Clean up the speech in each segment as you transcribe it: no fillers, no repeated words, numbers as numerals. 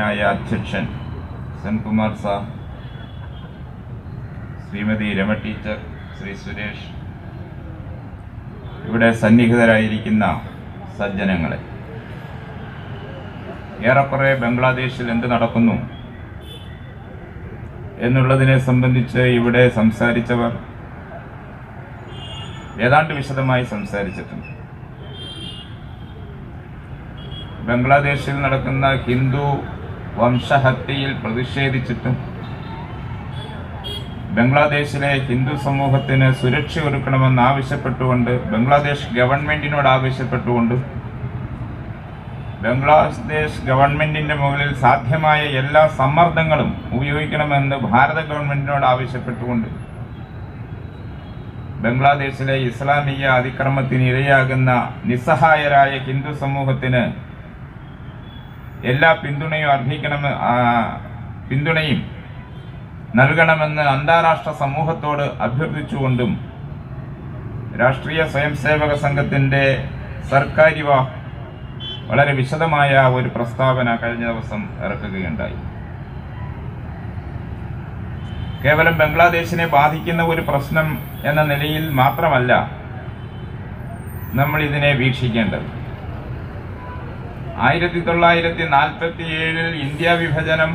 ബഹുമാന്യനായ അധ്യക്ഷൻ Senkumar sir, Shrimati Rama teacher, Shri Suresh, ഇവിടെ സന്നിഹിതരായിരിക്കുന്ന സജ്ജനങ്ങളെ, ഏറെക്കുറെ ബംഗ്ലാദേശിൽ എന്ത് നടക്കുന്നു എന്നുള്ളതിനെ സംബന്ധിച്ച് ഇവിടെ സംസാരിച്ചവർ ഏതാണ്ട് വിശദമായി സംസാരിച്ചിട്ടുണ്ട്. ബംഗ്ലാദേശിൽ നടക്കുന്ന ഹിന്ദു വംശഹത്യയിൽ പ്രതിഷേധിച്ചിട്ടും ബംഗ്ലാദേശിലെ ഹിന്ദു സമൂഹത്തിന് സുരക്ഷ ഒരുക്കണമെന്ന് ആവശ്യപ്പെട്ടുകൊണ്ട് ബംഗ്ലാദേശ് ഗവൺമെന്റിനോട് ആവശ്യപ്പെട്ടുകൊണ്ട് ബംഗ്ലാദേശ് ഗവൺമെന്റിന്റെ മുകളിൽ സാധ്യമായ എല്ലാ സമ്മർദ്ദങ്ങളും ഉപയോഗിക്കണമെന്ന് ഭാരത ഗവൺമെന്റിനോട് ആവശ്യപ്പെട്ടുകൊണ്ട് ബംഗ്ലാദേശിലെ ഇസ്ലാമിക അതിക്രമത്തിന് ഇരയാകുന്ന നിസ്സഹായരായ ഹിന്ദു സമൂഹത്തിന് എല്ലാ പിന്തുണയും നൽകണമെന്ന് അന്താരാഷ്ട്ര സമൂഹത്തോട് അഭ്യർത്ഥിച്ചുകൊണ്ടും രാഷ്ട്രീയ സ്വയംസേവക സംഘത്തിന്റെ സർക്കാരിവ വളരെ വിശദമായ ഒരു പ്രസ്താവന കഴിഞ്ഞ ദിവസം ഇറക്കുകയുണ്ടായി. കേവലം ബംഗ്ലാദേശിനെ ബാധിക്കുന്ന ഒരു പ്രശ്നം എന്ന നിലയിൽ മാത്രമല്ല നമ്മൾ ഇതിനെ വീക്ഷിക്കേണ്ടത്. 1947 ഇന്ത്യ വിഭജനം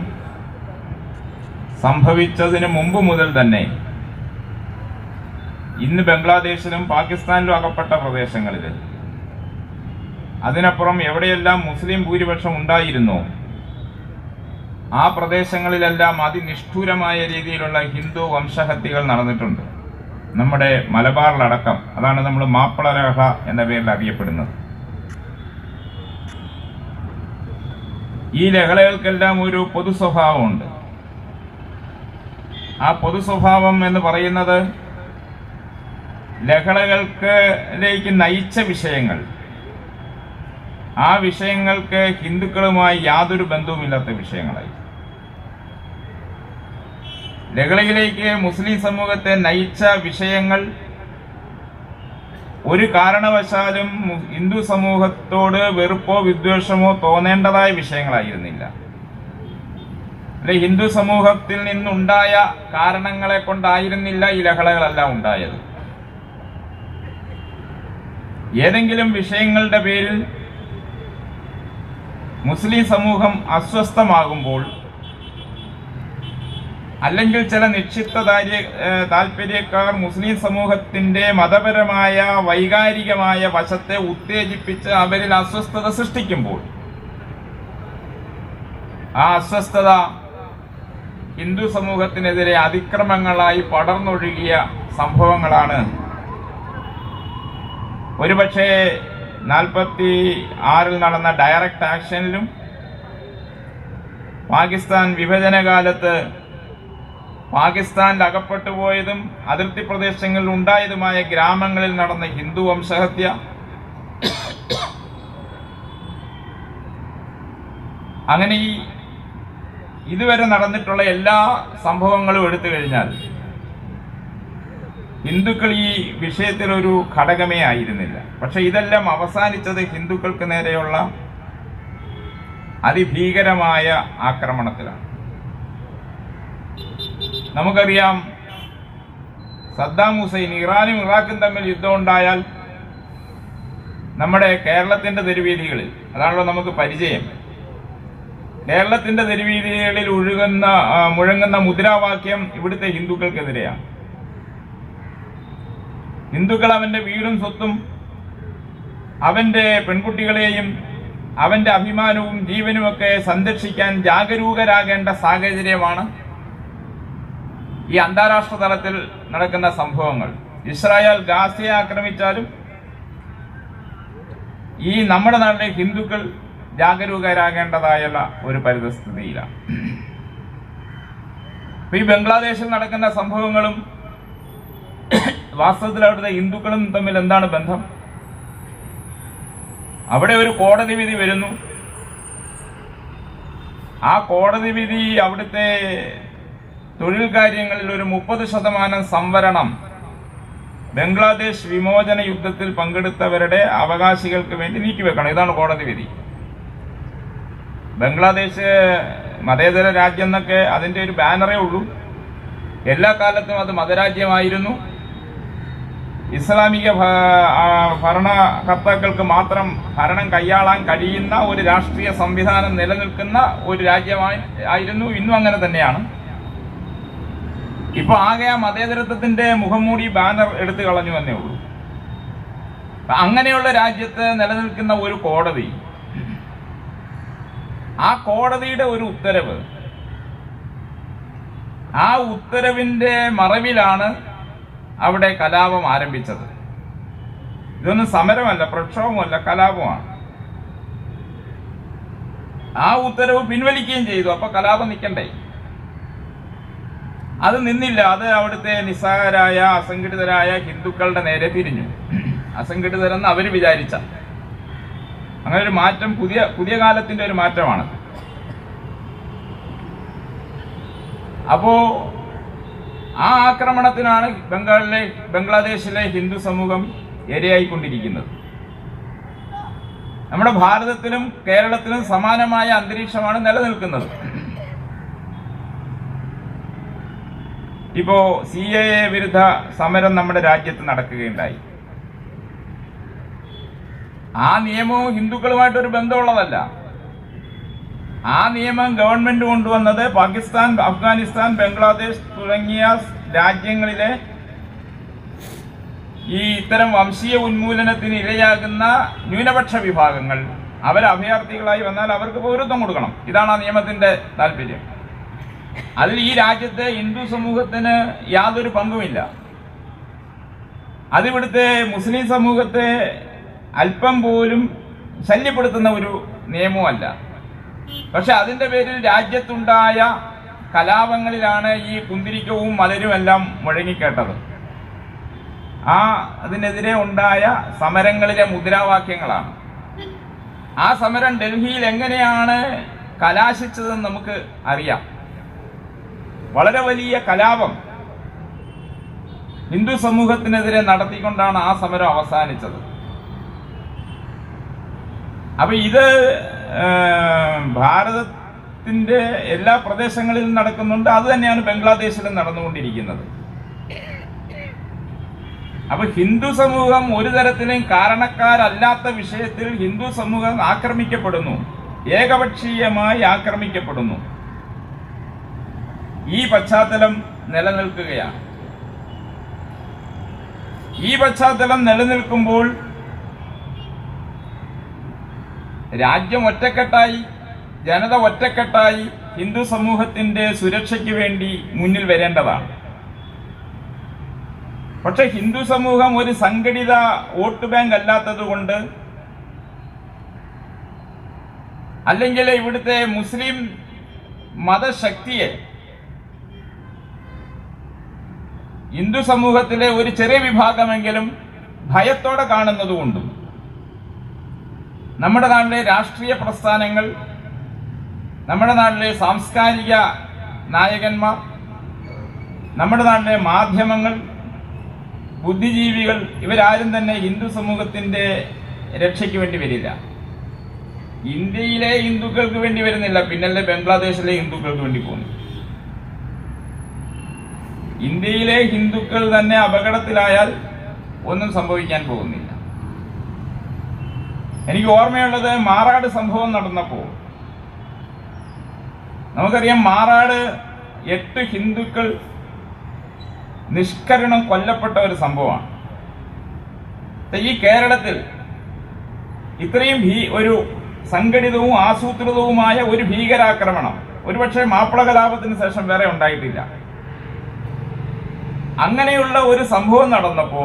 സംഭവിച്ചതിന് മുമ്പ് മുതൽ തന്നെ ഇന്ന് ബംഗ്ലാദേശിലും പാകിസ്ഥാനിലും അകപ്പെട്ട പ്രദേശങ്ങളിൽ, അതിനപ്പുറം എവിടെയെല്ലാം മുസ്ലിം ഭൂരിപക്ഷം ഉണ്ടായിരുന്നോ ആ പ്രദേശങ്ങളിലെല്ലാം അതിനിഷ്ഠൂരമായ രീതിയിലുള്ള ഹിന്ദു വംശഹത്യകൾ നടന്നിട്ടുണ്ട്. നമ്മുടെ മലബാറിലടക്കം. അതാണ് നമ്മൾ മാപ്പിളരേഖ എന്ന പേരിൽ അറിയപ്പെടുന്നത്. ഈ ലഹളകൾക്കെല്ലാം ഒരു പൊതു സ്വഭാവമുണ്ട്. ആ പൊതു സ്വഭാവം എന്ന് പറയുന്നത് ലഹളകൾക്കിലേക്ക് നയിച്ച വിഷയങ്ങൾ, ആ വിഷയങ്ങൾക്ക് ഹിന്ദുക്കളുമായി യാതൊരു ബന്ധവുമില്ലാത്ത വിഷയങ്ങളായി. ലഹളയിലേക്ക് മുസ്ലിം സമൂഹത്തെ നയിച്ച വിഷയങ്ങൾ ഒരു കാരണവശാലും ഹിന്ദു സമൂഹത്തോട് വെറുപ്പോ വിദ്വേഷമോ തോന്നേണ്ടതായ വിഷയങ്ങളായിരുന്നില്ല. ഹിന്ദു സമൂഹത്തിൽ നിന്നുണ്ടായ കാരണങ്ങളെ കൊണ്ടായിരുന്നില്ല ഈ ലഹളകളെല്ലാം ഉണ്ടായത്. ഏതെങ്കിലും വിഷയങ്ങളുടെ പേരിൽ മുസ്ലിം സമൂഹം അസ്വസ്ഥമാകുമ്പോൾ, അല്ലെങ്കിൽ ചില നിക്ഷിപ്ത താല്പര്യക്കാർ മുസ്ലിം സമൂഹത്തിന്റെ മതപരമായ വൈകാരികമായ വശത്തെ ഉത്തേജിപ്പിച്ച് അവരിൽ അസ്വസ്ഥത സൃഷ്ടിക്കുമ്പോൾ, ആ അസ്വസ്ഥത ഹിന്ദു സമൂഹത്തിനെതിരെ അതിക്രമങ്ങളായി പടർന്നൊഴുകിയ സംഭവങ്ങളാണ്. ഒരുപക്ഷെ 46 നടന്ന ഡയറക്റ്റ് ആക്ഷനിലും പാകിസ്ഥാൻ വിഭജനകാലത്ത് പാകിസ്ഥാനിൽ അകപ്പെട്ടു പോയതും അതിർത്തി പ്രദേശങ്ങളിൽ ഉണ്ടായതുമായ ഗ്രാമങ്ങളിൽ നടന്ന ഹിന്ദു വംശഹത്യ, അങ്ങനെ ഈ ഇതുവരെ നടന്നിട്ടുള്ള എല്ലാ സംഭവങ്ങളും എടുത്തു കഴിഞ്ഞാൽ ഹിന്ദുക്കൾ ഈ വിഷയത്തിൽ ഒരു ഘടകമേ ആയിരുന്നില്ല. പക്ഷെ ഇതെല്ലാം അവസാനിച്ചത് ഹിന്ദുക്കൾക്ക് നേരെയുള്ള അതിഭീകരമായ ആക്രമണത്തിലാണ്. നമുക്കറിയാം, സദ്ദാം ഹുസൈൻ, ഇറാനും ഇറാഖും തമ്മിൽ യുദ്ധം ഉണ്ടായാൽ നമ്മുടെ കേരളത്തിന്റെ തെരുവീഥികളിൽ, അതാണല്ലോ നമുക്ക് പരിചയം, കേരളത്തിന്റെ തെരുവീഥികളിൽ മുഴങ്ങുന്ന മുദ്രാവാക്യം ഇവിടുത്തെ ഹിന്ദുക്കൾക്കെതിരെയാണ്. ഹിന്ദുക്കൾ അവന്റെ വീടും സ്വത്തും അവന്റെ പെൺകുട്ടികളെയും അവന്റെ അഭിമാനവും ജീവനുമൊക്കെ സംരക്ഷിക്കാൻ ജാഗരൂകരാകേണ്ട സാഹചര്യമാണ് ഈ അന്താരാഷ്ട്ര തലത്തിൽ നടക്കുന്ന സംഭവങ്ങൾ. ഇസ്രായേൽ ഗാസയെ ആക്രമിച്ചാലും ഈ നമ്മുടെ നാട്ടിലെ ഹിന്ദുക്കൾ ജാഗരൂകരാകേണ്ടതായുള്ള ഒരു പരിതസ്ഥിതിയിലാണ്. ഈ ബംഗ്ലാദേശിൽ നടക്കുന്ന സംഭവങ്ങളും വാസ്തവത്തിൽ അവിടുത്തെ ഹിന്ദുക്കളും തമ്മിൽ എന്താണ് ബന്ധം? അവിടെ ഒരു കോടതി വിധി വരുന്നു. ആ കോടതി വിധി അവിടുത്തെ തൊഴിൽ കാര്യങ്ങളിൽ ഒരു 30% സംവരണം ബംഗ്ലാദേശ് വിമോചന യുദ്ധത്തിൽ പങ്കെടുത്തവരുടെ അവകാശികൾക്ക് വേണ്ടി നീക്കിവെക്കണം. ഇതാണ് കോടതി വിധി. ബംഗ്ലാദേശ് മതേതര രാജ്യം എന്നൊക്കെ അതിൻ്റെ ഒരു ബാനറേ ഉള്ളൂ. എല്ലാ കാലത്തും അത് മതരാജ്യമായിരുന്നു. ഇസ്ലാമിക ഭരണകർത്താക്കൾക്ക് മാത്രം ഭരണം കൈയാളാൻ കഴിയുന്ന ഒരു രാഷ്ട്രീയ സംവിധാനം നിലനിൽക്കുന്ന ഒരു രാജ്യമായിരുന്നു. ഇന്നും അങ്ങനെ തന്നെയാണ്. ഇപ്പൊ ആകെ ആ മതേതരത്വത്തിന്റെ മുഖംമൂടി ബാനർ എടുത്തു കളഞ്ഞു എന്നേ ഉള്ളൂ. അങ്ങനെയുള്ള രാജ്യത്ത് നിലനിൽക്കുന്ന ഒരു കോടതി, ആ കോടതിയുടെ ഒരു ഉത്തരവ്, ആ ഉത്തരവിന്റെ മറവിലാണ് അവിടെ കലാപം ആരംഭിച്ചത്. ഇതൊന്നും സമരമല്ല, പ്രക്ഷോഭമല്ല, കലാപമാണ്. ആ ഉത്തരവ് പിൻവലിക്കുകയും ചെയ്തു. അപ്പൊ കലാപം നിൽക്കണ്ടേ? അത് നിന്നില്ല. അത് അവിടുത്തെ നിസ്സഹായരായ അസംഘടിതരായ ഹിന്ദുക്കളുടെ നേരെ തിരിഞ്ഞു. അസംഘടിതരെന്ന് അവർ വിചാരിച്ച അങ്ങനെ ഒരു മാറ്റം പുതിയ കാലത്തിന്റെ ഒരു മാറ്റമാണ്. അപ്പോ ആ ആക്രമണത്തിനാണ് ബംഗ്ലാദേശിലെ ഹിന്ദു സമൂഹം ഇരയായിക്കൊണ്ടിരിക്കുന്നത്. നമ്മുടെ ഭാരതത്തിലും കേരളത്തിലും സമാനമായ അന്തരീക്ഷമാണ് നിലനിൽക്കുന്നത്. ഇപ്പോ CAA വിരുദ്ധ സമരം നമ്മുടെ രാജ്യത്ത് നടക്കുകയുണ്ടായി. ആ നിയമവും ഹിന്ദുക്കളുമായിട്ടൊരു ബന്ധമുള്ളതല്ല. ആ നിയമം ഗവൺമെന്റ് കൊണ്ടുവന്നത് പാകിസ്ഥാൻ, അഫ്ഗാനിസ്ഥാൻ, ബംഗ്ലാദേശ് തുടങ്ങിയ രാജ്യങ്ങളിലെ ഈ ഇത്തരം വംശീയ ഉന്മൂലനത്തിന് ഇരയാകുന്ന ന്യൂനപക്ഷ വിഭാഗങ്ങൾ അവർ അഭയാർത്ഥികളായി വന്നാൽ അവർക്ക് പൗരത്വം കൊടുക്കണം. ഇതാണ് ആ നിയമത്തിന്റെ താല്പര്യം. അതിൽ ഈ രാജ്യത്തെ ഹിന്ദു സമൂഹത്തിന് യാതൊരു പങ്കുമില്ല. അതിവിടുത്തെ മുസ്ലിം സമൂഹത്തെ അല്പം പോലും ശല്യപ്പെടുത്തുന്ന ഒരു നിയമമല്ല. പക്ഷെ അതിന്റെ പേരിൽ രാജ്യത്തുണ്ടായ കലാപങ്ങളിലാണ് ഈ കുന്തിരിക്കവും മലരുമെല്ലാം മുഴങ്ങിക്കേട്ടത്. അതിനെതിരെ ഉണ്ടായ സമരങ്ങളിലെ മുദ്രാവാക്യങ്ങളാണ്. ആ സമരം ഡൽഹിയിൽ എങ്ങനെയാണ് കലാശിച്ചതെന്ന് നമുക്ക് അറിയാം. വളരെ വലിയ കലാപം ഹിന്ദു സമൂഹത്തിനെതിരെ നടത്തിക്കൊണ്ടാണ് ആ സമരം അവസാനിച്ചത്. അപ്പൊ ഇത് ഭാരതത്തിന്റെ എല്ലാ പ്രദേശങ്ങളിലും നടക്കുന്നുണ്ട്. അത് തന്നെയാണ് ബംഗ്ലാദേശിലും നടന്നുകൊണ്ടിരിക്കുന്നത്. അപ്പൊ ഹിന്ദു സമൂഹം ഒരു തരത്തിലും കാരണക്കാരല്ലാത്ത വിഷയത്തിൽ ഹിന്ദു സമൂഹം ആക്രമിക്കപ്പെടുന്നു, ഏകപക്ഷീയമായി ആക്രമിക്കപ്പെടുന്നു. ഈ പശ്ചാത്തലം നിലനിൽക്കുകയാണ്. ഈ പശ്ചാത്തലം നിലനിൽക്കുമ്പോൾ രാജ്യം ഒറ്റക്കെട്ടായി, ജനത ഒറ്റക്കെട്ടായി ഹിന്ദു സമൂഹത്തിന്റെ സുരക്ഷയ്ക്ക് വേണ്ടി മുന്നിൽ വരേണ്ടതാണ്. പക്ഷെ ഹിന്ദു സമൂഹം ഒരു സംഘടിത വോട്ട് ബാങ്ക് അല്ലാത്തത് കൊണ്ട്, അല്ലെങ്കിൽ ഇവിടുത്തെ മുസ്ലിം മതശക്തിയെ ഹിന്ദു സമൂഹത്തിലെ ഒരു ചെറിയ വിഭാഗമെങ്കിലും ഭയത്തോടെ കാണുന്നതുകൊണ്ടും നമ്മുടെ നാട്ടിലെ രാഷ്ട്രീയ പ്രസ്ഥാനങ്ങൾ, നമ്മുടെ നാട്ടിലെ സാംസ്കാരിക നായകന്മാർ, നമ്മുടെ നാട്ടിലെ മാധ്യമങ്ങൾ, ബുദ്ധിജീവികൾ ഇവരാരും തന്നെ ഹിന്ദു സമൂഹത്തിന്റെ രക്ഷയ്ക്ക് വേണ്ടി വരില്ല. ഇന്ത്യയിലെ ഹിന്ദുക്കൾക്ക് വേണ്ടി വരുന്നില്ല, പിന്നല്ലേ ബംഗ്ലാദേശിലെ ഹിന്ദുക്കൾക്ക് വേണ്ടി പോകുന്നു. ഇന്ത്യയിലെ ഹിന്ദുക്കൾ തന്നെ അപകടത്തിലായാൽ ഒന്നും സംഭവിക്കാൻ പോകുന്നില്ല. എനിക്ക് ഓർമ്മയുള്ളത് മാറാട് സംഭവം നടന്നപ്പോൾ നമുക്കറിയാം, മാറാട് 8 ഹിന്ദുക്കൾ നിഷ്കരണം കൊല്ലപ്പെട്ട ഒരു സംഭവമാണ്. ഈ കേരളത്തിൽ ഇത്രയും ഒരു സംഘടിതവും ആസൂത്രിതവുമായ ഒരു ഭീകരാക്രമണം ഒരുപക്ഷെ മാപ്പിള കലാപത്തിന് ശേഷം വേറെ ഉണ്ടായിട്ടില്ല. അങ്ങനെയുള്ള ഒരു സംഭവം നടന്നപ്പോ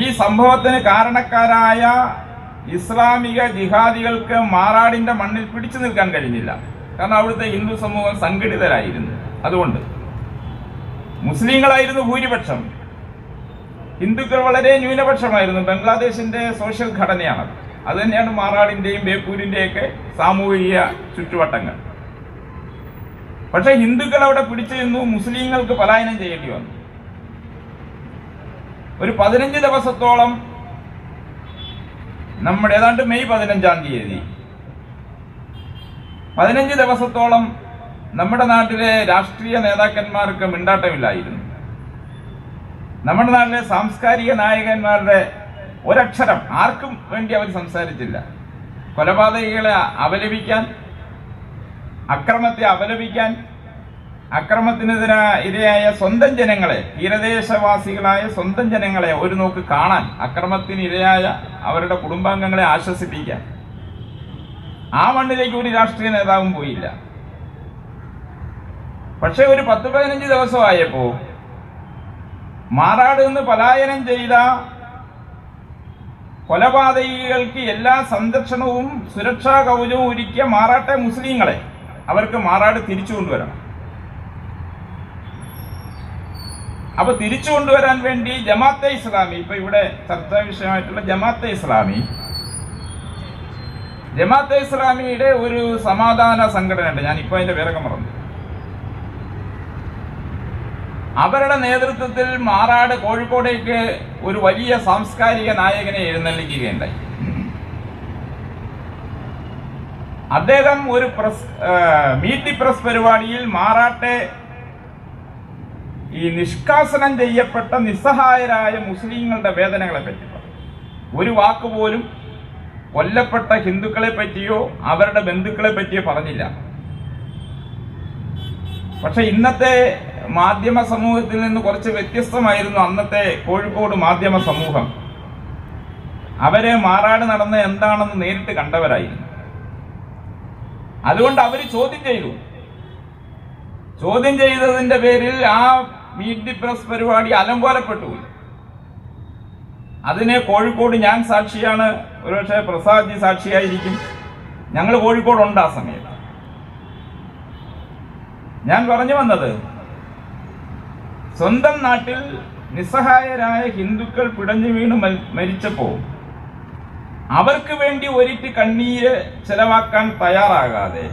ഈ സംഭവത്തിന് കാരണക്കാരായ ഇസ്ലാമിക ജിഹാദികൾക്ക് മാറാടിന്റെ മണ്ണിൽ പിടിച്ചു നിൽക്കാൻ കഴിഞ്ഞില്ല. കാരണം അവിടുത്തെ ഹിന്ദു സമൂഹം സംഘടിതരായിരുന്നു. അതുകൊണ്ട് മുസ്ലിങ്ങളായിരുന്നു ഭൂരിപക്ഷം, ഹിന്ദുക്കൾ വളരെ ന്യൂനപക്ഷമായിരുന്നു. ബംഗ്ലാദേശിന്റെ സോഷ്യൽ ഘടനയാണത്. അത് തന്നെയാണ് മാറാടിന്റെയും ബേപ്പൂരിന്റെയൊക്കെ സാമൂഹിക ചുറ്റുവട്ടങ്ങൾ. പക്ഷെ ഹിന്ദുക്കൾ അവിടെ പിടിച്ചു നിന്നു, മുസ്ലിങ്ങൾക്ക് പലായനം ചെയ്യേണ്ടി വന്നു. ഒരു 15 ദിവസത്തോളം, നമ്മുടെ ഏതാണ്ട് മെയ് 15-ാം തീയതി 15 ദിവസത്തോളം നമ്മുടെ നാട്ടിലെ രാഷ്ട്രീയ നേതാക്കന്മാർക്ക് മിണ്ടാട്ടമില്ലായിരുന്നു. നമ്മുടെ നാട്ടിലെ സാംസ്കാരിക നായകന്മാരുടെ ഒരക്ഷരം ആർക്കും വേണ്ടി അവർ സംസാരിച്ചില്ല. കൊലപാതകികളെ അപലപിക്കാൻ, അക്രമത്തെ അപലപിക്കാൻ, അക്രമത്തിനെതിരായ സ്വന്തം ജനങ്ങളെ, തീരദേശവാസികളായ സ്വന്തം ജനങ്ങളെ ഒരു നോക്ക് കാണാൻ, അക്രമത്തിനിരയായ അവരുടെ കുടുംബാംഗങ്ങളെ ആശ്വസിപ്പിക്കാൻ ആ മണ്ണിലേക്ക് ഒരു രാഷ്ട്രീയ നേതാവും പോയില്ല. പക്ഷെ ഒരു 10-15 ദിവസമായപ്പോ മാറാട് നിന്ന് പലായനം ചെയ്ത കൊലപാതകികൾക്ക് എല്ലാ സംരക്ഷണവും സുരക്ഷാ കവചവും ഒരുക്കിയ മാറാട്ടെ മുസ്ലിങ്ങളെ അവർക്ക് മാറാട് തിരിച്ചു കൊണ്ടുവരണം. അപ്പൊ തിരിച്ചു കൊണ്ടുവരാൻ വേണ്ടി ജമാഅത്തെ ഇസ്ലാമി, ഇപ്പൊ ഇവിടെ ചർച്ചാ വിഷയമായിട്ടുള്ള ജമാഅത്തെ ഇസ്ലാമിയുടെ ഒരു സമാധാന സംഘടനയുണ്ട്, ഞാനിപ്പോ അതിന്റെ പേരൊക്കെ മറന്നു. അവരുടെ നേതൃത്വത്തിൽ മാറാട് കോഴിക്കോടേക്ക് ഒരു വലിയ സാംസ്കാരിക നായകനെ എഴുന്നള്ളിക്കുകയുണ്ടായി. അദ്ദേഹം ഒരു മീറ്റ് ദി പ്രസ് പരിപാടിയിൽ മാറാട്ടെ ഈ നിഷ്കാസനം ചെയ്യപ്പെട്ട നിസ്സഹായരായ മുസ്ലിങ്ങളുടെ വേദനകളെ പറ്റി ഒരു വാക്കുപോലും കൊല്ലപ്പെട്ട ഹിന്ദുക്കളെ പറ്റിയോ അവരുടെ ബന്ധുക്കളെ പറ്റിയോ പറഞ്ഞില്ല. പക്ഷെ ഇന്നത്തെ മാധ്യമ സമൂഹത്തിൽ നിന്ന് കുറച്ച് വ്യത്യസ്തമായിരുന്നു അന്നത്തെ കോഴിക്കോട് മാധ്യമ സമൂഹം. അവരെ മാറാട് നടന്ന എന്താണെന്ന് നേരിട്ട് കണ്ടവരായിരുന്നു. അതുകൊണ്ട് അവര് ചോദ്യം ചെയ്തതിന്റെ പേരിൽ ആ മീറ്റ് ദി പ്രസ് പരിപാടി അലങ്കോലപ്പെട്ടു. അതിന് കോഴിക്കോട് ഞാൻ സാക്ഷിയാണ്, ഒരുപക്ഷെ പ്രസാദ്ജി സാക്ഷിയായിരിക്കും. ഞങ്ങൾ കോഴിക്കോടുണ്ട് ആ സമയത്ത്. ഞാൻ പറഞ്ഞു വന്നത്, സ്വന്തം നാട്ടിൽ നിസ്സഹായരായ ഹിന്ദുക്കൾ പിടഞ്ഞു വീണ് മരിച്ചപ്പോൾ അവർക്ക് വേണ്ടി ഒരിറ്റ് കണ്ണീര് ചെലവാക്കാൻ തയ്യാറാകാതെ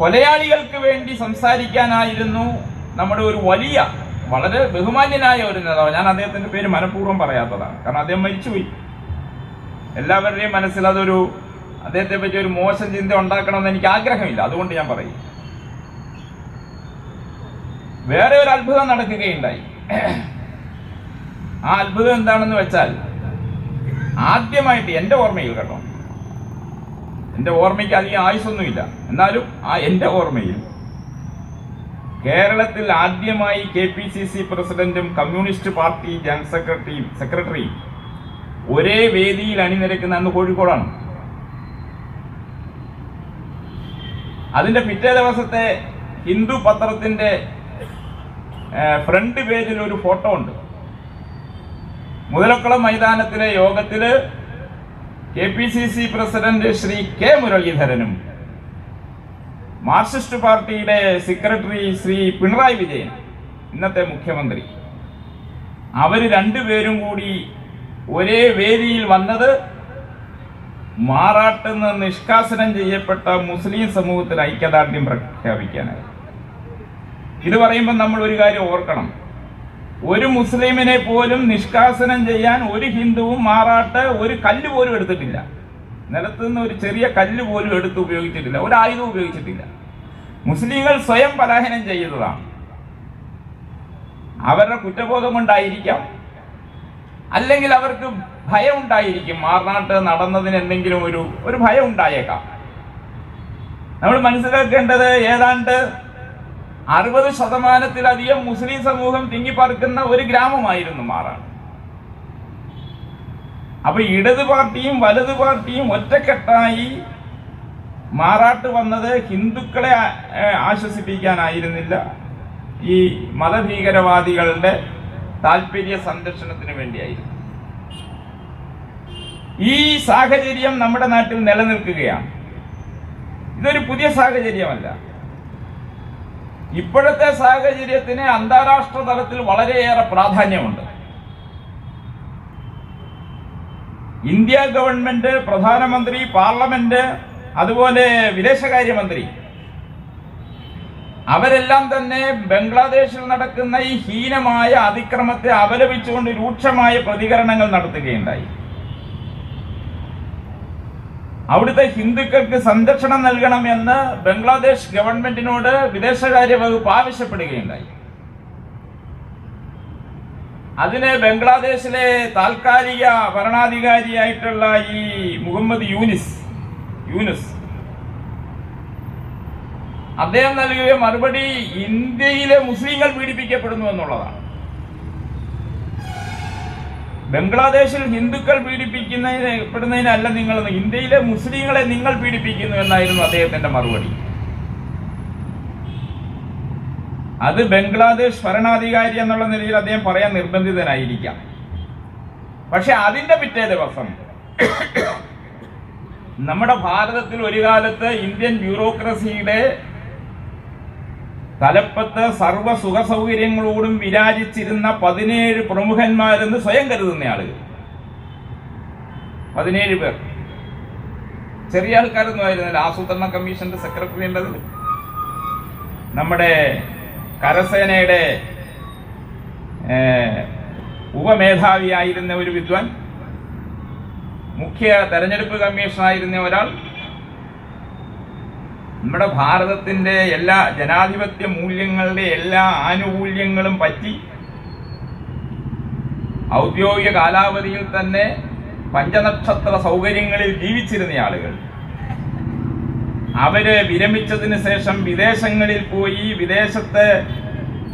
കൊലയാളികൾക്ക് വേണ്ടി സംസാരിക്കാനായിരുന്നു നമ്മുടെ ഒരു വലിയ, വളരെ ബഹുമാന്യനായ ഒരു നേതാവ്. ഞാൻ അദ്ദേഹത്തിന്റെ പേര് മനഃപൂർവ്വം പറയാത്തതാണ്, കാരണം അദ്ദേഹം മരിച്ചുപോയി. എല്ലാവരുടെയും മനസ്സിൽ അതൊരു അദ്ദേഹത്തെ പറ്റി ഒരു മോശം ചിന്ത ഉണ്ടാക്കണമെന്ന് എനിക്ക് ആഗ്രഹമില്ല, അതുകൊണ്ട് ഞാൻ പറയും. വേറെ ഒരു അത്ഭുതം നടക്കുകയുണ്ടായി. ആ അത്ഭുതം എന്താണെന്ന് വെച്ചാൽ, ആദ്യമായിട്ട് എൻ്റെ ഓർമ്മയിൽ, കേട്ടോ, എൻ്റെ ഓർമ്മയ്ക്ക് അധികം ആയുസൊന്നുമില്ല, എന്നാലും എൻ്റെ ഓർമ്മയിൽ കേരളത്തിൽ ആദ്യമായി KPCC പ്രസിഡന്റും കമ്മ്യൂണിസ്റ്റ് പാർട്ടി ജനറൽ സെക്രട്ടറിയും ഒരേ വേദിയിൽ അണിനിരക്കുന്ന അന്ന് കോഴിക്കോടാണ്. അതിന്റെ പിറ്റേ ദിവസത്തെ ഹിന്ദു പത്രത്തിന്റെ ഫ്രണ്ട് പേജിൽ ഒരു ഫോട്ടോ ഉണ്ട്. മുതലക്കുളം മൈതാനത്തിലെ യോഗത്തില് KPCC പ്രസിഡന്റ് ശ്രീ K മുരളീധരനും മാർക്സിസ്റ്റ് പാർട്ടിയുടെ സെക്രട്ടറി ശ്രീ പിണറായി വിജയൻ, ഇന്നത്തെ മുഖ്യമന്ത്രി, അവര് രണ്ടുപേരും കൂടി ഒരേ വേദിയിൽ വന്നത് മാറാട്ട് നിന്ന് നിഷ്കാസനം ചെയ്യപ്പെട്ട മുസ്ലിം സമൂഹത്തിൽ ഐക്യദാർഢ്യം പ്രഖ്യാപിക്കാനായി. ഇത് പറയുമ്പോൾ നമ്മൾ ഒരു കാര്യം ഓർക്കണം, ഒരു മുസ്ലിമിനെ പോലും നിഷ്കാസനം ചെയ്യാൻ ഒരു ഹിന്ദുവും മാറാട്ട് ഒരു കല്ല് പോലും എടുത്തിട്ടില്ല. നിലത്തുനിന്ന് ഒരു ചെറിയ കല്ല് പോലും എടുത്ത് ഉപയോഗിച്ചിട്ടില്ല, ഒരു ആയുധം ഉപയോഗിച്ചിട്ടില്ല. മുസ്ലിങ്ങൾ സ്വയം പലായനം ചെയ്തതാണ്. അവരുടെ കുറ്റബോധം കൊണ്ടായിരിക്കാം, അല്ലെങ്കിൽ അവർക്ക് ഭയം ഉണ്ടായിരിക്കും. മാറാട്ട് നടന്നതിന് എന്തെങ്കിലും ഒരു ഭയം ഉണ്ടായേക്കാം. നമ്മൾ മനസ്സിലാക്കേണ്ടത്, ഏതാണ്ട് 60% മുസ്ലിം സമൂഹം തിങ്ങിപ്പാർക്കുന്ന ഒരു ഗ്രാമമായിരുന്നു മാറാട്. അപ്പൊ ഇടത് പാർട്ടിയും വലതു പാർട്ടിയും ഒറ്റക്കെട്ടായി മാറാട്ട് വന്നത് ഹിന്ദുക്കളെ ആശ്വസിപ്പിക്കാനായിരുന്നില്ല, ഈ മതഭീകരവാദികളുടെ താല്പര്യ സംരക്ഷണത്തിന് വേണ്ടിയായിരുന്നു. ഈ സാഹചര്യം നമ്മുടെ നാട്ടിൽ നിലനിൽക്കുകയാണ്. ഇതൊരു പുതിയ സാഹചര്യമല്ല. ഇപ്പോഴത്തെ സാഹചര്യത്തിന് അന്താരാഷ്ട്ര തലത്തിൽ വളരെയേറെ പ്രാധാന്യമുണ്ട്. ഇന്ത്യ ഗവൺമെന്റ്, പ്രധാനമന്ത്രി, പാർലമെന്റ്, അതുപോലെ വിദേശകാര്യമന്ത്രി, അവരെല്ലാം തന്നെ ബംഗ്ലാദേശിൽ നടക്കുന്ന ഈ ഹീനമായ അതിക്രമത്തെ അപലപിച്ചുകൊണ്ട് രൂക്ഷമായ പ്രതികരണങ്ങൾ നടത്തുകയുണ്ടായി. അവിടുത്തെ ഹിന്ദുക്കൾക്ക് സംരക്ഷണം നൽകണമെന്ന് ബംഗ്ലാദേശ് ഗവൺമെന്റിനോട് വിദേശകാര്യ വകുപ്പ് ആവശ്യപ്പെടുകയുണ്ടായി. അതിന് ബംഗ്ലാദേശിലെ താൽക്കാലിക ഭരണാധികാരിയായിട്ടുള്ള ഈ മുഹമ്മദ് യൂനുസ് അദ്ദേഹം നൽകിയ മറുപടി ഇന്ത്യയിലെ മുസ്ലിങ്ങൾ പീഡിപ്പിക്കപ്പെടുന്നു എന്നുള്ളതാണ്. ബംഗ്ലാദേശിൽ ഹിന്ദുക്കൾ പീഡിപ്പിക്കപ്പെടുന്നതിനല്ല നിങ്ങൾ, ഇന്ത്യയിലെ മുസ്ലിങ്ങളെ നിങ്ങൾ പീഡിപ്പിക്കുന്നു എന്നായിരുന്നു അദ്ദേഹത്തിന്റെ മറുപടി. അത് ബംഗ്ലാദേശ് ഭരണാധികാരി എന്നുള്ള നിലയിൽ അദ്ദേഹം പറയാൻ നിർബന്ധിതനായിരിക്കാം. പക്ഷെ അതിന്റെ പിറ്റേ ദിവസം നമ്മുടെ ഭാരതത്തിൽ ഒരു കാലത്ത് ഇന്ത്യൻ ബ്യൂറോക്രസിയുടെ തലപ്പത്ത് സർവ്വ സുഖ സൗകര്യങ്ങളോടും വിരാജിച്ചിരുന്ന 17 പ്രമുഖന്മാരെന്ന് സ്വയം കരുതുന്ന ആളുകൾ, 17 പേർ, ചെറിയ ആൾക്കാരൊന്നും ആയിരുന്നില്ല. ആസൂത്രണ കമ്മീഷന്റെ സെക്രട്ടറി ഉണ്ടത്, നമ്മുടെ കരസേനയുടെ ഉപമേധാവിയായിരുന്ന ഒരു വിദ്വാൻ, മുഖ്യ തെരഞ്ഞെടുപ്പ് കമ്മീഷണറായിരുന്ന ഒരാൾ, നമ്മുടെ ഭാരതത്തിന്റെ എല്ലാ ജനാധിപത്യ മൂല്യങ്ങളുടെ എല്ലാ ആനുകൂല്യങ്ങളും പറ്റി ഔദ്യോഗിക കാലാവധിയിൽ തന്നെ പഞ്ചനക്ഷത്ര സൗകര്യങ്ങളിൽ ജീവിച്ചിരുന്ന ആളുകൾ, അവര് വിരമിച്ചതിന് ശേഷം വിദേശങ്ങളിൽ പോയി വിദേശത്ത്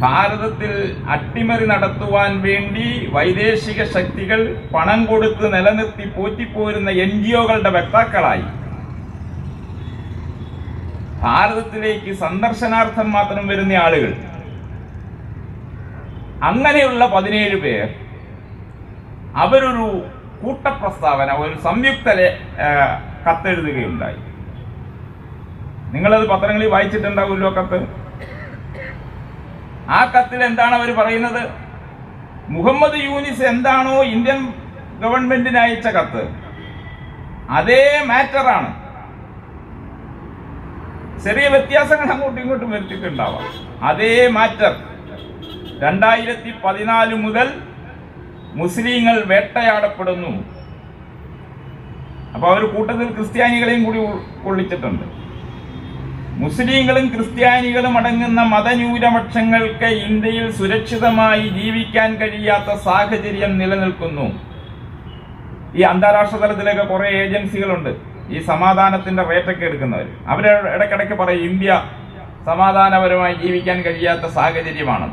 ഭാരതത്തിൽ അട്ടിമറി നടത്തുവാൻ വേണ്ടി വൈദേശിക ശക്തികൾ പണം കൊടുത്ത് നിലനിർത്തി പോറ്റിപ്പോരുന്ന NGOകളുടെ വക്താക്കളായി ഭാരതത്തിലേക്ക് സന്ദർശനാർത്ഥം മാത്രം വരുന്ന ആളുകൾ, അങ്ങനെയുള്ള 17 പേർ അവരൊരു കൂട്ടപ്രസ്താവന, ഒരു സംയുക്ത കത്തെഴുതുകയുണ്ടായി. നിങ്ങളത് പത്രങ്ങളിൽ വായിച്ചിട്ടുണ്ടാവുമല്ലോ കത്ത്. ആ കത്തിൽ എന്താണ് അവർ പറയുന്നത്? മുഹമ്മദ് യൂനിസ് എന്താണോ ഇന്ത്യൻ ഗവൺമെന്റിന് അയച്ച കത്ത്, അതേ മാറ്ററാണ്. ചെറിയ വ്യത്യാസങ്ങൾ അങ്ങോട്ടും ഇങ്ങോട്ടും വരുത്തിയിട്ടുണ്ടാവാം. അതേ മാറ്റർ 2014 മുതൽ മുസ്ലിങ്ങൾ വേട്ടയാടപ്പെടുന്നു. അപ്പൊ അവർ കൂട്ടത്തിൽ ക്രിസ്ത്യാനികളെയും കൂടി കൊള്ളിച്ചിട്ടുണ്ട്. മുസ്ലിങ്ങളും ക്രിസ്ത്യാനികളും അടങ്ങുന്ന മതന്യൂനപക്ഷങ്ങൾക്ക് ഇന്ത്യയിൽ സുരക്ഷിതമായി ജീവിക്കാൻ കഴിയാത്ത സാഹചര്യം നിലനിൽക്കുന്നു. ഈ അന്താരാഷ്ട്ര തലത്തിലൊക്കെ കുറെ ഏജൻസികളുണ്ട് ഈ സമാധാനത്തിന്റെ റേറ്റൊക്കെ എടുക്കുന്നവർ. അവർ ഇടയ്ക്കിടയ്ക്ക് പറയും ഇന്ത്യ സമാധാനപരമായി ജീവിക്കാൻ കഴിയാത്ത സാഹചര്യമാണ്.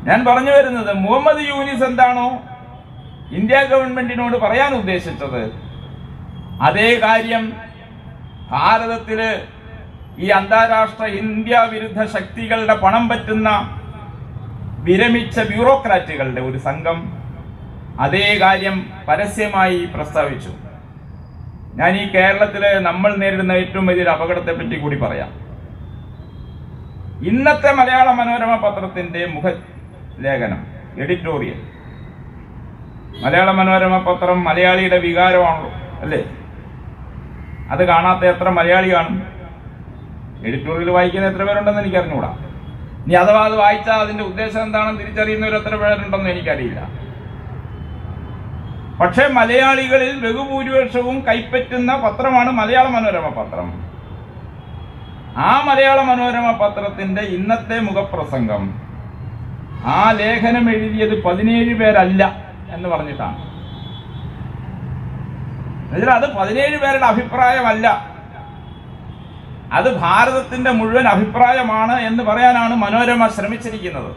ഞാൻ പറഞ്ഞു വരുന്നത്, മുഹമ്മദ് യൂനിസ് എന്താണോ ഇന്ത്യ ഗവൺമെന്റിനോട് പറയാൻ ഉദ്ദേശിച്ചത്, അതേ കാര്യം ഭാരതത്തില് ഈ അന്താരാഷ്ട്ര ഇന്ത്യ വിരുദ്ധ ശക്തികളുടെ പണം പറ്റുന്ന വിരമിച്ച ബ്യൂറോക്രാറ്റുകളുടെ ഒരു സംഘം അതേ കാര്യം പരസ്യമായി പ്രസ്താവിച്ചു. ഞാൻ ഈ കേരളത്തില് നമ്മൾ നേരിടുന്ന ഏറ്റവും വലിയൊരു അപകടത്തെ പറ്റി കൂടി പറയാം. ഇന്നത്തെ മലയാള മനോരമ പത്രത്തിന്റെ മുഖലേഖനം, എഡിറ്റോറിയൽ. മലയാള മനോരമ പത്രം മലയാളിയുടെ വികാരമാണല്ലോ, അല്ലേ? അത് കാണാത്ത എത്ര മലയാളി കാണും? എഡിറ്റോറിയൽ വായിക്കുന്ന എത്ര പേരുണ്ടെന്ന് എനിക്ക് അറിഞ്ഞുകൂടാ. ഇനി അഥവാ അത് വായിച്ചാൽ അതിന്റെ ഉദ്ദേശം എന്താണെന്ന് തിരിച്ചറിയുന്നവർ എത്ര പേരുണ്ടെന്ന് എനിക്കറിയില്ല. പക്ഷെ മലയാളികളിൽ ബഹുഭൂരിപക്ഷവും കൈപ്പറ്റുന്ന പത്രമാണ് മലയാള മനോരമ പത്രം. ആ മലയാള മനോരമ പത്രത്തിന്റെ ഇന്നത്തെ മുഖപ്രസംഗം, ആ ലേഖനം എഴുതിയത് 17 പേരല്ല എന്ന് പറഞ്ഞിട്ടാണ്. അത് 17 പേരുടെ അഭിപ്രായമല്ല, അത് ഭാരതത്തിന്റെ മുഴുവൻ അഭിപ്രായമാണ് എന്ന് പറയാനാണ് മനോരമ ശ്രമിച്ചിരിക്കുന്നത്.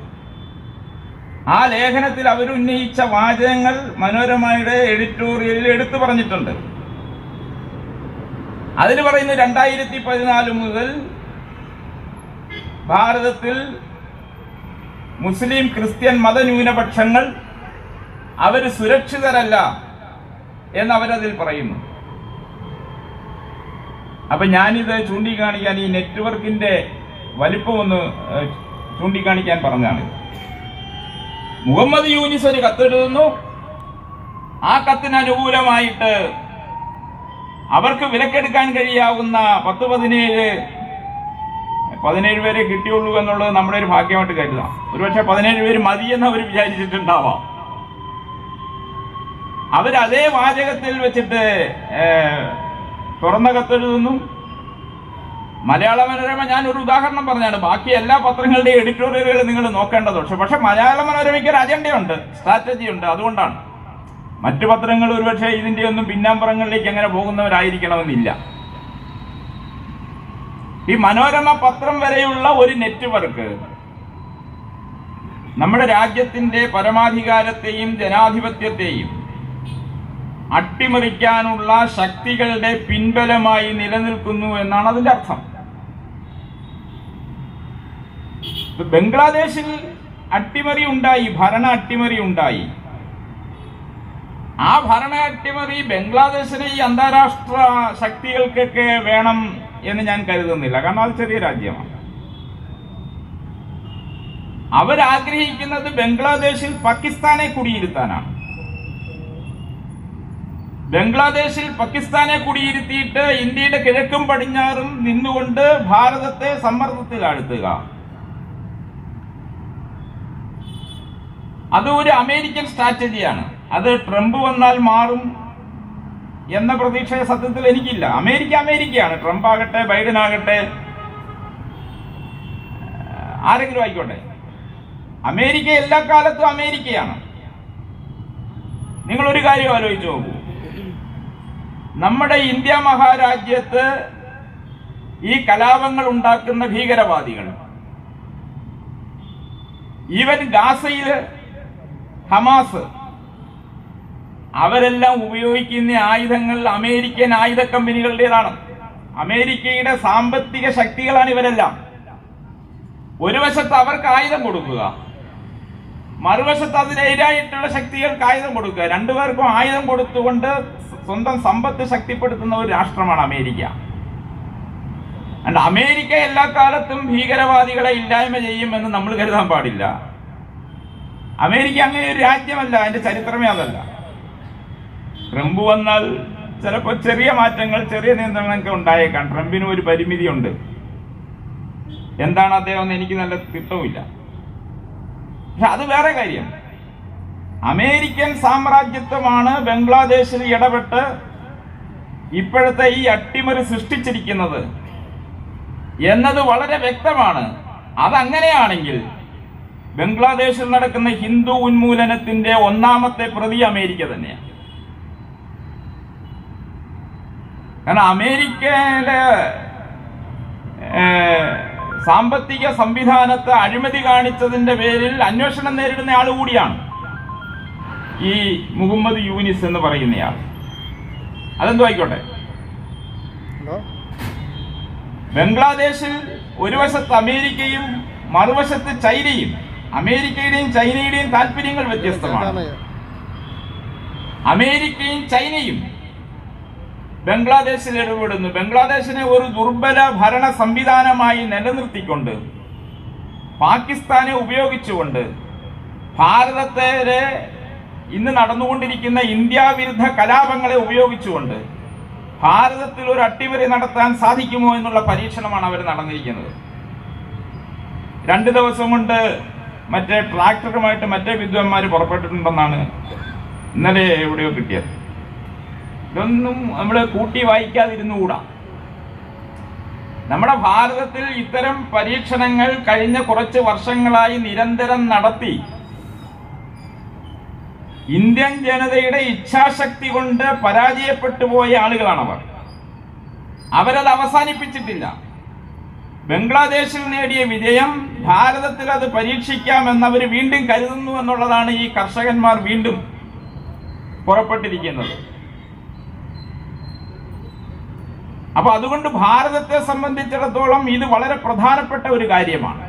ആ ലേഖനത്തിൽ അവരുന്നയിച്ച വാചകങ്ങൾ മനോരമയുടെ എഡിറ്റോറിയലിൽ എടുത്തു പറഞ്ഞിട്ടുണ്ട്. അതിന് പറയുന്നത് 2014 മുതൽ ഭാരതത്തിൽ മുസ്ലിം ക്രിസ്ത്യൻ മതന്യൂനപക്ഷങ്ങൾ അവർ സുരക്ഷിതരല്ല എന്നവരതിൽ പറയുന്നു. അപ്പൊ ഞാനിത് ചൂണ്ടിക്കാണിക്കാൻ, ഈ നെറ്റ്വർക്കിന്റെ വലിപ്പം ഒന്ന് ചൂണ്ടിക്കാണിക്കാൻ പറഞ്ഞാണ്. മുഹമ്മദ് യൂനിസ് ഒരു കത്തെഴുതുന്നു. ആ കത്തിന് അനുകൂലമായിട്ട് അവർക്ക് വിലക്കെടുക്കാൻ കഴിയാവുന്ന 17 പേരെ കിട്ടിയുള്ളൂ എന്നുള്ളത് നമ്മുടെ ഒരു ഭാഗ്യമായിട്ട് കരുതാം. ഒരുപക്ഷെ 17 പേര് മതിയെന്ന് അവർ വിചാരിച്ചിട്ടുണ്ടാവാം. അവരതേ വാചകത്തിൽ വെച്ചിട്ട് തുറന്ന കത്തെഴുതുന്നു. മലയാള മനോരമ, ഞാനൊരു ഉദാഹരണം പറഞ്ഞാണ്, ബാക്കി എല്ലാ പത്രങ്ങളുടെയും എഡിറ്റോറിയലുകൾ നിങ്ങൾ നോക്കേണ്ടത്. പക്ഷെ മലയാള മനോരമയ്ക്ക് ഒരു അജണ്ടയുണ്ട്, സ്ട്രാറ്റജി ഉണ്ട്. അതുകൊണ്ടാണ് മറ്റു പത്രങ്ങൾ ഒരുപക്ഷെ ഇതിന്റെ ഒന്നും പിന്നാമ്പുറങ്ങളിലേക്ക് അങ്ങനെ പോകുന്നവരായിരിക്കണമെന്നില്ല. ഈ മനോരമ പത്രം വരെയുള്ള ഒരു നെറ്റ്വർക്ക് നമ്മുടെ രാജ്യത്തിന്റെ പരമാധികാരത്തെയും ജനാധിപത്യത്തെയും അട്ടിമറിക്കാനുള്ള ശക്തികളുടെ പിൻബലമായി നിലനിൽക്കുന്നു എന്നാണ് അതിന്റെ അർത്ഥം. ബംഗ്ലാദേശിൽ അട്ടിമറി ഉണ്ടായി, ഭരണ അട്ടിമറി ഉണ്ടായി. ആ ഭരണ അട്ടിമറി ബംഗ്ലാദേശിനെ ഈ അന്താരാഷ്ട്ര ശക്തികൾക്കൊക്കെ വേണം എന്ന് ഞാൻ കരുതുന്നില്ല. കാരണം അത് ചെറിയ രാജ്യമാണ്. അവരാഗ്രഹിക്കുന്നത് ബംഗ്ലാദേശിൽ പാകിസ്ഥാനെ കുടിയിരുത്താനാണ്. ബംഗ്ലാദേശിൽ പാകിസ്ഥാനെ കുടിയിരുത്തിയിട്ട് ഇന്ത്യയുടെ കിഴക്കും പടിഞ്ഞാറും നിന്നുകൊണ്ട് ഭാരതത്തെ സമ്മർദ്ദത്തിലാഴ്ത്തുക. അത് ഒരു അമേരിക്കൻ സ്ട്രാറ്റജിയാണ്. അത് ട്രംപ് വന്നാൽ മാറും എന്ന പ്രതീക്ഷ സത്യത്തിൽ എനിക്കില്ല. അമേരിക്കയാണ്. ട്രംപ് ആകട്ടെ, ബൈഡൻ ആകട്ടെ, ആരെങ്കിലും ആയിക്കോട്ടെ, അമേരിക്ക എല്ലാ കാലത്തും അമേരിക്കയാണ്. നിങ്ങളൊരു കാര്യം ആലോചിച്ച് നോക്കൂ. നമ്മുടെ ഇന്ത്യ മഹാരാജ്യത്ത് ഈ കലാപങ്ങൾ ഉണ്ടാക്കുന്ന ഭീകരവാദികൾ, ഈവൻ ഗാസയില് ഹമാസ്, അവരെല്ലാം ഉപയോഗിക്കുന്ന ആയുധങ്ങൾ അമേരിക്കൻ ആയുധ കമ്പനികളുടേതാണ്. അമേരിക്കയുടെ സാമ്പത്തിക ശക്തികളാണ് ഇവരെല്ലാം. ഒരു വശത്ത് അവർക്ക് ആയുധം കൊടുക്കുക, മറുവശത്ത് അതിനെതിരായിട്ടുള്ള ശക്തികൾക്ക് ആയുധം കൊടുക്കുക. രണ്ടുപേർക്കും ആയുധം കൊടുത്തുകൊണ്ട് സ്വന്തം സമ്പത്ത് ശക്തിപ്പെടുത്തുന്ന ഒരു രാഷ്ട്രമാണ് അമേരിക്ക. അമേരിക്ക എല്ലാ കാലത്തും ഭീകരവാദികളെ ഇല്ലായ്മ ചെയ്യുമെന്ന് നമ്മൾ കരുതാൻ പാടില്ല. അമേരിക്ക അങ്ങനെ ഒരു രാജ്യമല്ല, അതിന്റെ ചരിത്രമേ അതല്ല. ട്രംപ് വന്നാൽ ചിലപ്പോൾ ചെറിയ മാറ്റങ്ങൾ, ചെറിയ നിയന്ത്രണങ്ങളൊക്കെ ഉണ്ടായേക്കാം. ട്രംപിന് ഒരു പരിമിതിയുണ്ട്. എന്താണ് അദ്ദേഹം എന്ന് എനിക്ക് നല്ല തിട്ടവുമില്ല. പക്ഷെ അത് വേറെ കാര്യം. അമേരിക്കൻ സാമ്രാജ്യത്വമാണ് ബംഗ്ലാദേശിൽ ഇടപെട്ട് ഇപ്പോഴത്തെ ഈ അട്ടിമറി സൃഷ്ടിച്ചിരിക്കുന്നത് എന്നത് വളരെ വ്യക്തമാണ്. അതങ്ങനെയാണെങ്കിൽ ബംഗ്ലാദേശിൽ നടക്കുന്ന ഹിന്ദു ഉന്മൂലനത്തിന്റെ ഒന്നാമത്തെ പ്രതി അമേരിക്ക തന്നെയാണ്. കാരണം അമേരിക്കയിലെ സാമ്പത്തിക സംവിധാനത്തെ അഴിമതി കാണിച്ചതിന്റെ പേരിൽ അന്വേഷണം നേരിടുന്ന ആൾ കൂടിയാണ് ഈ മുഹമ്മദ് യൂനിസ് എന്ന് പറയുന്നയാൾ. അതെന്തോ ആയിക്കോട്ടെ. ബംഗ്ലാദേശിൽ ഒരു വശത്ത് അമേരിക്കയും മറുവശത്ത് ചൈനയും. അമേരിക്കയുടെയും ചൈനയുടെയും താല്പര്യങ്ങൾ വ്യത്യസ്തമാണ്. അമേരിക്കയും ചൈനയും ബംഗ്ലാദേശിൽ ഇടപെടുന്നു. ബംഗ്ലാദേശിനെ ഒരു ദുർബല ഭരണ സംവിധാനമായി നിലനിർത്തിക്കൊണ്ട്, പാകിസ്ഥാനെ ഉപയോഗിച്ചുകൊണ്ട്, ഭാരതത്തെ ഇന്ന് നടന്നുകൊണ്ടിരിക്കുന്ന ഇന്ത്യ വിരുദ്ധ കലാപങ്ങളെ ഉപയോഗിച്ചുകൊണ്ട് ഭാരതത്തിൽ ഒരു അട്ടിമറി നടത്താൻ സാധിക്കുമോ എന്നുള്ള പരീക്ഷണമാണ് അവർ നടന്നിരിക്കുന്നത്. 2 ദിവസം കൊണ്ട് മറ്റേ ട്രാക്ടറുമായിട്ട് മറ്റേ വിദ്വാൻമാർ പുറപ്പെട്ടിട്ടുണ്ടെന്നാണ് ഇന്നലെ എവിടെയോ കിട്ടിയത്. ഇതൊന്നും നമ്മൾ കൂട്ടി വായിക്കാതിരുന്നുകൂടാ. നമ്മുടെ ഭാരതത്തിൽ ഇത്തരം പരീക്ഷണങ്ങൾ കഴിഞ്ഞ കുറച്ച് വർഷങ്ങളായി നിരന്തരം നടത്തി ഇന്ത്യൻ ജനതയുടെ ഇച്ഛാശക്തി കൊണ്ട് പരാജയപ്പെട്ടു പോയ ആളുകളാണവർ. അവരത് അവസാനിപ്പിച്ചിട്ടില്ല. ബംഗ്ലാദേശിൽ നേടിയ വിജയം ഭാരതത്തിൽ അത് പരീക്ഷിക്കാമെന്നവർ വീണ്ടും കരുതുന്നു എന്നുള്ളതാണ് ഈ കർഷകന്മാർ വീണ്ടും പുറപ്പെട്ടിരിക്കുന്നത്. അപ്പൊ അതുകൊണ്ട് ഭാരതത്തെ സംബന്ധിച്ചിടത്തോളം ഇത് വളരെ പ്രധാനപ്പെട്ട ഒരു കാര്യമാണ്.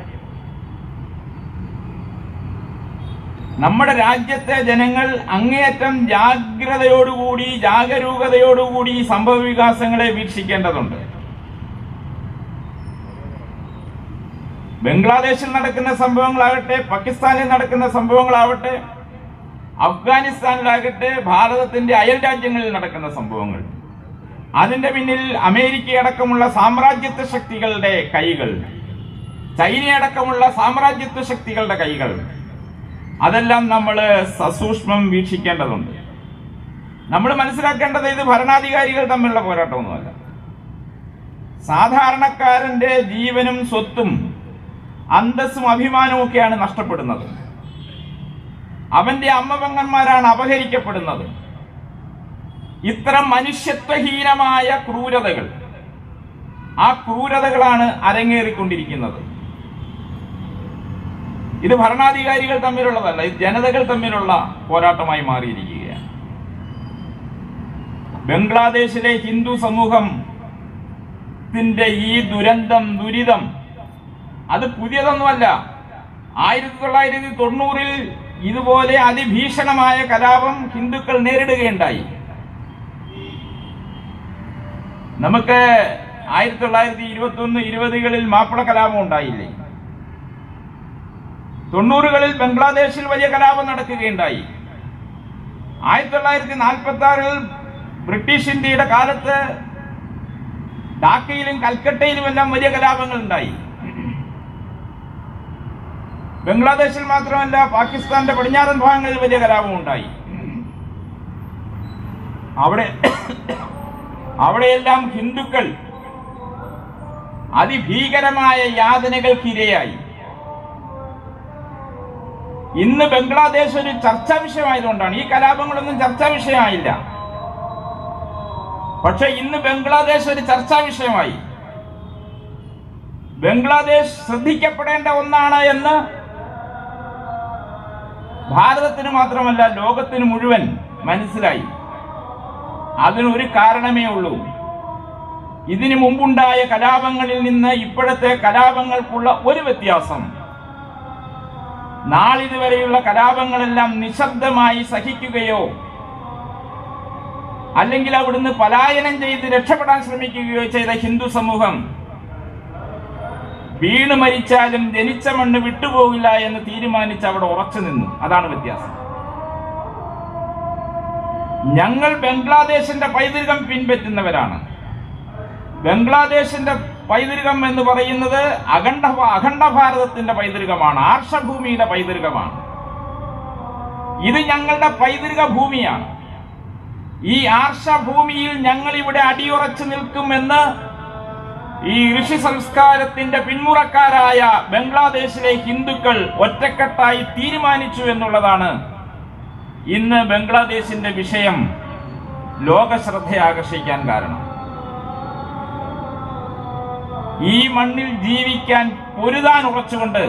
നമ്മുടെ രാജ്യത്തെ ജനങ്ങൾ അങ്ങേയറ്റം ജാഗരൂകതയോടുകൂടി ഈ സംഭവ വികാസങ്ങളെ വീക്ഷിക്കേണ്ടതുണ്ട്. ബംഗ്ലാദേശിൽ നടക്കുന്ന സംഭവങ്ങളാകട്ടെ, പാകിസ്ഥാനിൽ നടക്കുന്ന സംഭവങ്ങളാവട്ടെ, അഫ്ഗാനിസ്ഥാനിലാകട്ടെ, ഭാരതത്തിന്റെ അയൽ രാജ്യങ്ങളിൽ നടക്കുന്ന സംഭവങ്ങൾ, അതിന്റെ പിന്നിൽ അമേരിക്കയടക്കമുള്ള സാമ്രാജ്യത്വ ശക്തികളുടെ കൈകൾ, ചൈനയടക്കമുള്ള സാമ്രാജ്യത്വ ശക്തികളുടെ കൈകൾ, അതെല്ലാം നമ്മൾ സസൂക്ഷ്മം വീക്ഷിക്കേണ്ടതുണ്ട്. നമ്മൾ മനസ്സിലാക്കേണ്ടത് ഇത് ഭരണാധികാരികൾ തമ്മിലുള്ള പോരാട്ടമൊന്നുമല്ല. സാധാരണക്കാരന്റെ ജീവനും സ്വത്തും അന്തസ്സും അഭിമാനവും ഒക്കെയാണ് നഷ്ടപ്പെടുന്നത്. അവന്റെ അമ്മപെങ്ങന്മാരാണ് അപഹരിക്കപ്പെടുന്നത്. ഇത്തരം മനുഷ്യത്വഹീനമായ ക്രൂരതകൾ, ആ ക്രൂരതകളാണ് അരങ്ങേറിക്കൊണ്ടിരിക്കുന്നത്. ഇത് ഭരണാധികാരികൾ തമ്മിലുള്ളതല്ല, ഇത് ജനതകൾ തമ്മിലുള്ള പോരാട്ടമായി മാറിയിരിക്കുകയാണ്. ബംഗ്ലാദേശിലെ ഹിന്ദു സമൂഹത്തിന്റെ ഈ ദുരിതം അത് പുതിയതൊന്നുമല്ല. 1990-ൽ ഇതുപോലെ അതിഭീഷണമായ കലാപം ഹിന്ദുക്കൾ നേരിടുകയുണ്ടായി. നമുക്ക് 1921-20കളിൽ മാപ്പിള കലാപം ഉണ്ടായില്ലേ? 90കളിൽ ബംഗ്ലാദേശിൽ വലിയ കലാപം നടക്കുകയുണ്ടായി. 1946-ൽ ബ്രിട്ടീഷ് ഇന്ത്യയുടെ കാലത്ത് ഢാക്കയിലും കൽക്കട്ടയിലുമെല്ലാം വലിയ കലാപങ്ങൾ ഉണ്ടായി. ബംഗ്ലാദേശിൽ മാത്രമല്ല, പാകിസ്ഥാന്റെ പടിഞ്ഞാറൻ ഭാഗങ്ങളിൽ വലിയ കലാപം ഉണ്ടായി. അവിടെയെല്ലാം ഹിന്ദുക്കൾ അതിഭീകരമായ യാതനകൾക്കിരയായി. ഇന്ന് ബംഗ്ലാദേശ് ഒരു ചർച്ചാ വിഷയമായതുകൊണ്ടാണ്. ഈ കലാപങ്ങളൊന്നും ചർച്ചാ വിഷയമായില്ല, പക്ഷെ ഇന്ന് ബംഗ്ലാദേശ് ഒരു ചർച്ചാ വിഷയമായി. ബംഗ്ലാദേശ് ശ്രദ്ധിക്കപ്പെടേണ്ട ഒന്നാണ് എന്ന് ഭാരതത്തിന് മാത്രമല്ല ലോകത്തിന് മുഴുവൻ മനസ്സിലായി. അതിനൊരു കാരണമേ ഉള്ളൂ. ഇതിനു മുമ്പുണ്ടായ കലാപങ്ങളിൽ നിന്ന് ഇപ്പോഴത്തെ കലാപങ്ങൾക്കുള്ള ഒരു വ്യത്യാസം, നാളിതുവരെയുള്ള കലാപങ്ങളെല്ലാം നിശബ്ദമായി സഹിക്കുകയോ അല്ലെങ്കിൽ അവിടുന്ന് പലായനം ചെയ്ത് രക്ഷപ്പെടാൻ ശ്രമിക്കുകയോ ചെയ്ത ഹിന്ദു സമൂഹം വീണ് മരിച്ചാലും ജനിച്ച മണ്ണ് വിട്ടുപോകില്ല എന്ന് തീരുമാനിച്ച് അവിടെ ഉറച്ചു നിന്നു. അതാണ് വ്യത്യാസം. ഞങ്ങൾ ബംഗ്ലാദേശിന്റെ പൈതൃകം പിൻപറ്റുന്നവരാണ്. ബംഗ്ലാദേശിന്റെ പൈതൃകം എന്ന് പറയുന്നത് അഖണ്ഡ ഭാരതത്തിന്റെ പൈതൃകമാണ്, ആർഷഭൂമിയുടെ പൈതൃകമാണ്. ഇത് ഞങ്ങളുടെ പൈതൃക ഭൂമിയാണ്. ഈ ആർഷഭൂമിയിൽ ഞങ്ങൾ ഇവിടെ അടിയുറച്ചു നിൽക്കുമെന്ന് ഈ ഋഷി സംസ്കാരത്തിന്റെ പിന്മുറക്കാരായ ബംഗ്ലാദേശിലെ ഹിന്ദുക്കൾ ഒറ്റക്കെട്ടായി തീരുമാനിച്ചു എന്നുള്ളതാണ് ഇന്ന് ബംഗ്ലാദേശിന്റെ വിഷയം ലോക ശ്രദ്ധ ആകർഷിക്കാൻ കാരണം. ഈ മണ്ണിൽ ജീവിക്കാൻ പൊരുതാൻ ഉറച്ചുകൊണ്ട്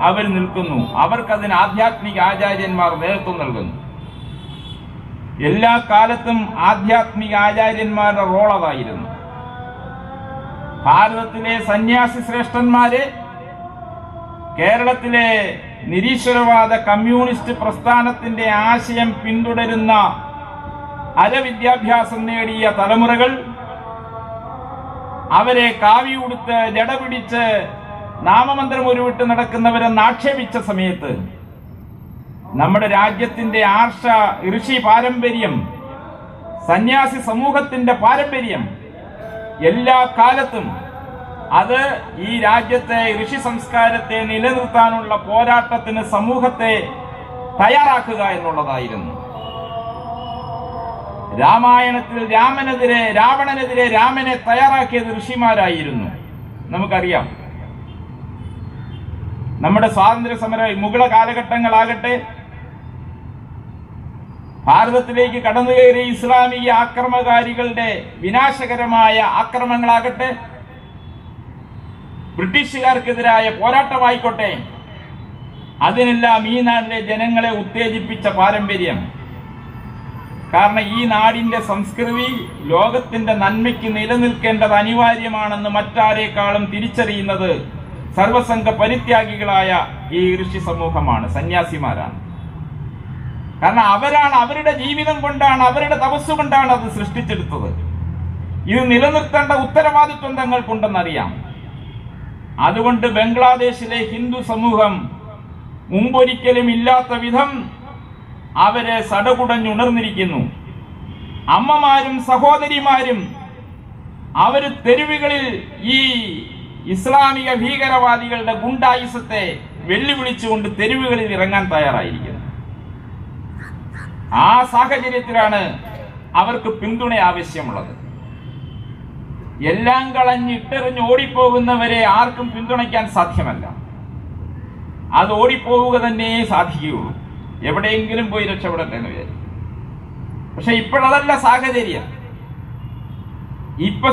അവർ നിൽക്കുന്നു. അവർക്കതിന് ആധ്യാത്മിക ആചാര്യന്മാർ നേതൃത്വം നൽകുന്നു. എല്ലാ കാലത്തും ആധ്യാത്മിക ആചാര്യന്മാരുടെ റോൾ അതായിരുന്നു. ഭാരതത്തിലെ സന്യാസി ശ്രേഷ്ഠന്മാര്, കേരളത്തിലെ നിരീശ്വരവാദ കമ്മ്യൂണിസ്റ്റ് പ്രസ്ഥാനത്തിന്റെ ആശയം പിന്തുടരുന്ന അരവിദ്യാഭ്യാസം നേടിയ തലമുറകൾ, അവരെ കാവി ഉടുത്ത് ജട പിടിച്ച് നാമമന്ത്രം ഉരുവിട്ട് നടക്കുന്നവരെന്ന് ആക്ഷേപിച്ച സമയത്ത് നമ്മുടെ രാജ്യത്തിന്റെ ആർഷ ഋഷി പാരമ്പര്യം, സന്യാസി സമൂഹത്തിന്റെ പാരമ്പര്യം എല്ലാ കാലത്തും അത് ഈ രാജ്യത്തെ ഋഷി സംസ്കാരത്തെ നിലനിർത്താനുള്ള പോരാട്ടത്തിന് സമൂഹത്തെ തയ്യാറാക്കുക എന്നുള്ളതായിരുന്നു. രാമായണത്തിൽ രാവണനെതിരെ രാമനെ തയ്യാറാക്കിയത് ഋഷിമാരായിരുന്നു. നമുക്കറിയാം. നമ്മുടെ സ്വാതന്ത്ര്യ സമര മുഗള കാലഘട്ടങ്ങളാകട്ടെ, ഭാരതത്തിലേക്ക് കടന്നുകയറിയ ഇസ്ലാമിക ആക്രമണകാരികളുടെ വിനാശകരമായ ആക്രമണങ്ങളാകട്ടെ, ബ്രിട്ടീഷുകാർക്കെതിരായ പോരാട്ടമായിക്കോട്ടെ, അതിനെല്ലാം ഈ നാട്ടിലെ ജനങ്ങളെ ഉത്തേജിപ്പിച്ച പാരമ്പര്യം. കാരണം ഈ നാടിന്റെ സംസ്കൃതി ലോകത്തിന്റെ നന്മയ്ക്ക് നിലനിൽക്കേണ്ടത് അനിവാര്യമാണെന്ന് മറ്റാരേക്കാളും തിരിച്ചറിയുന്നത് സർവസംഘ പരിത്യാഗികളായ ഈ ഋഷി സമൂഹമാണ്, സന്യാസിമാരാണ്. കാരണം അവരാണ്, അവരുടെ ജീവിതം കൊണ്ടാണ്, അവരുടെ തപസ് കൊണ്ടാണ് അത് സൃഷ്ടിച്ചെടുത്തത്. ഇത് നിലനിർത്തേണ്ട ഉത്തരവാദിത്വം തങ്ങൾക്കുണ്ടെന്നറിയാം. അതുകൊണ്ട് ബംഗ്ലാദേശിലെ ഹിന്ദു സമൂഹം മുമ്പൊരിക്കലും ഇല്ലാത്ത വിധം അവര് സടകുടഞ്ഞുണർന്നിരിക്കുന്നു. അമ്മമാരും സഹോദരിമാരും അവര് തെരുവുകളിൽ ഈ ഇസ്ലാമിക ഭീകരവാദികളുടെ ഗുണ്ടായുസത്തെ വെല്ലുവിളിച്ചുകൊണ്ട് തെരുവുകളിൽ ഇറങ്ങാൻ തയ്യാറായിരിക്കുന്നു. ആ സാഹചര്യത്തിലാണ് അവർക്ക് പിന്തുണ ആവശ്യമുള്ളത്. എല്ലാം കളഞ്ഞിട്ടെറിഞ്ഞ് ഓടിപ്പോകുന്നവരെ ആർക്കും പിന്തുണയ്ക്കാൻ സാധ്യമല്ല. അത് ഓടിപ്പോവുക തന്നെ സാധിക്കുകയുള്ളൂ. എവിടെയെങ്കിലും പോയി രക്ഷപ്പെടട്ടെ എന്ന് വിചാരിക്കും. പക്ഷെ ഇപ്പോഴതല്ല സാഹചര്യം.